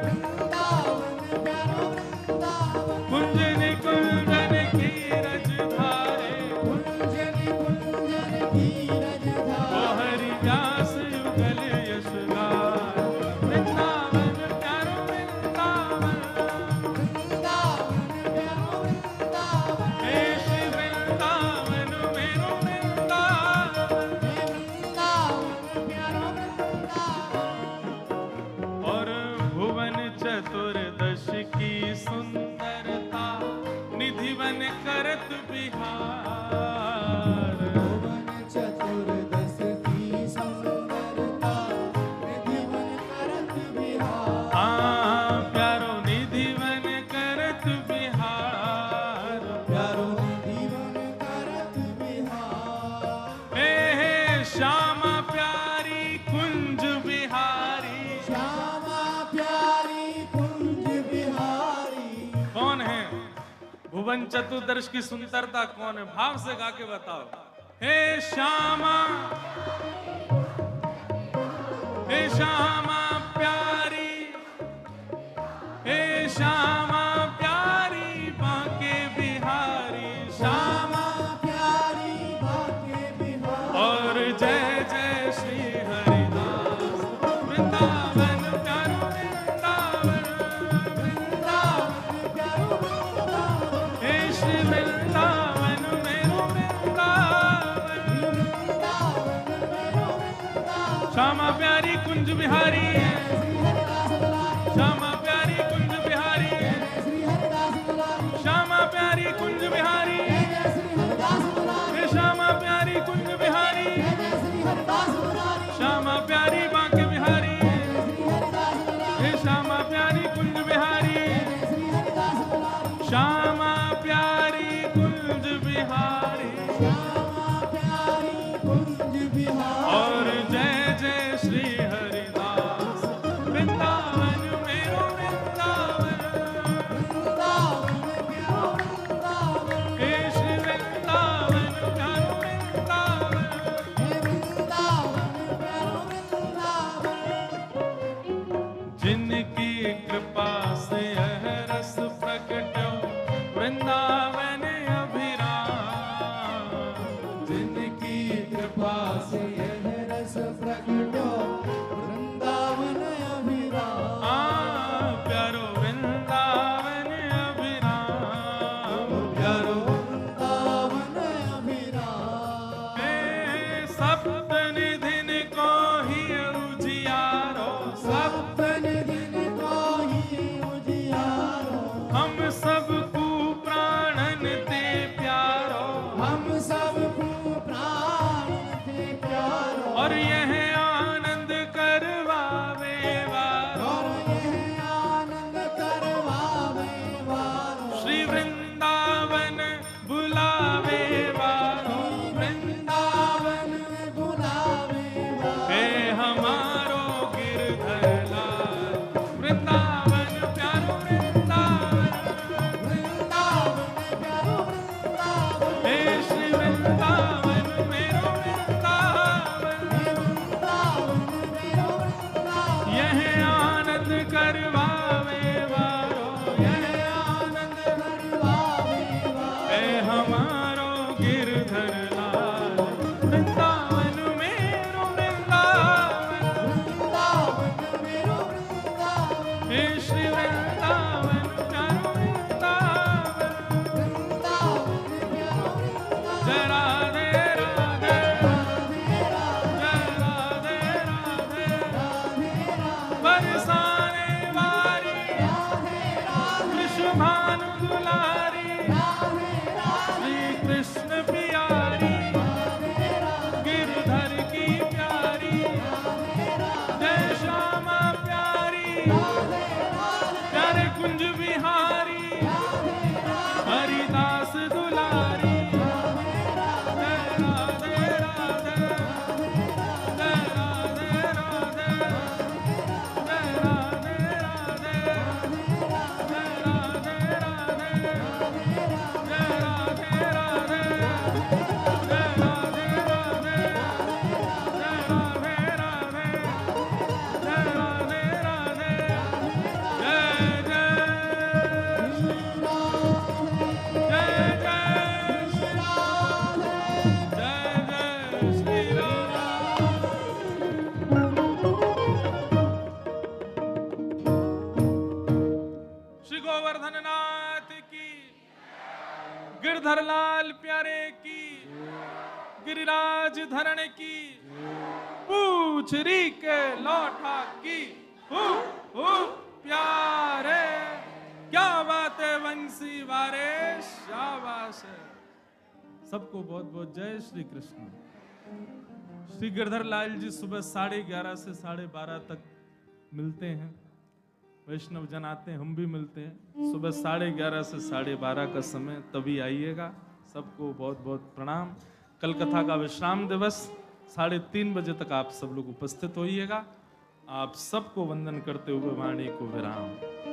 वृंदावन प्यारो वृंदावन कुंजन कुंजन की रज धारे कुंजन कुंजन की ओ रजधारे हरियास युगल यशगार वृंदावन प्यारो वृंदावन वृंदावन प्यारो वृंदावन हे श्री वृंदावन मेरो वृंदावन हे वृंदावन प्यारो वृंदावन और भुवन चतुर्दश की सुंदरता निधिवन करत बिहार भुवन चतुर्दश की सुंदरता निधिवन करत बिहार प्यारो निधिवन करत बिहार प्यारो निधिवन करत बिहार हे श्यामा प्यारी कुंज बिहारी श्यामा प्यारी कुंज बिहारी कौन है भुवन चतुर्दश की सुंदरता कौन है भाव से गा के बताओ हे श्यामा प्यारी हे श्यामा प्यारी बांके बिहारी श्यामा श्यामा प्यारी बाके बिहार और जय जय श्री हरिदास वृंदावन प्यारो वृंदावन वृंदावन प्यारो वृंदावन हे श्री वृंदावन मेरो वृंदावन वृंदावन मेरो वृंदावन श्यामा प्यारी कुंज बिहारी श्री हरिदास दुलारी श्यामा प्यारी कुंज बिहारी श्री हरिदास दुलारी श्यामा प्यारी कुंज बिहारी श्री हरिदास दुलारी हे श्यामा प्यारी कुंज बिहारी श्री हरिदास दुलारी श्यामा प्यारी बांके बिहारी श्री हरिदास दुलारी हे श्यामा प्यारी कुंज बिहारी श्री हरिदास दुलारी श्यामा प्यारी कुंज बिहारी श्यामा प्यारी कुंज बिहार और जय जय श्री हरि गिरधर लाल प्यारे की, गिरिराज धरण की, पूछ री के लौटा की, प्यारे, क्या बात है बंसी वारे, शाबाश है। सबको बहुत बहुत जय श्री कृष्ण। श्री गिरधर लाल जी सुबह 11:30 से 12:30 तक मिलते हैं, वैष्णव जन आते हैं, हम भी मिलते हैं सुबह 11:30 से 12:30 का समय, तभी आइएगा। सबको बहुत बहुत प्रणाम। कल कथा का विश्राम दिवस 3:30 बजे तक आप सब लोग उपस्थित होइएगा। आप सबको वंदन करते हुए वाणी को विराम।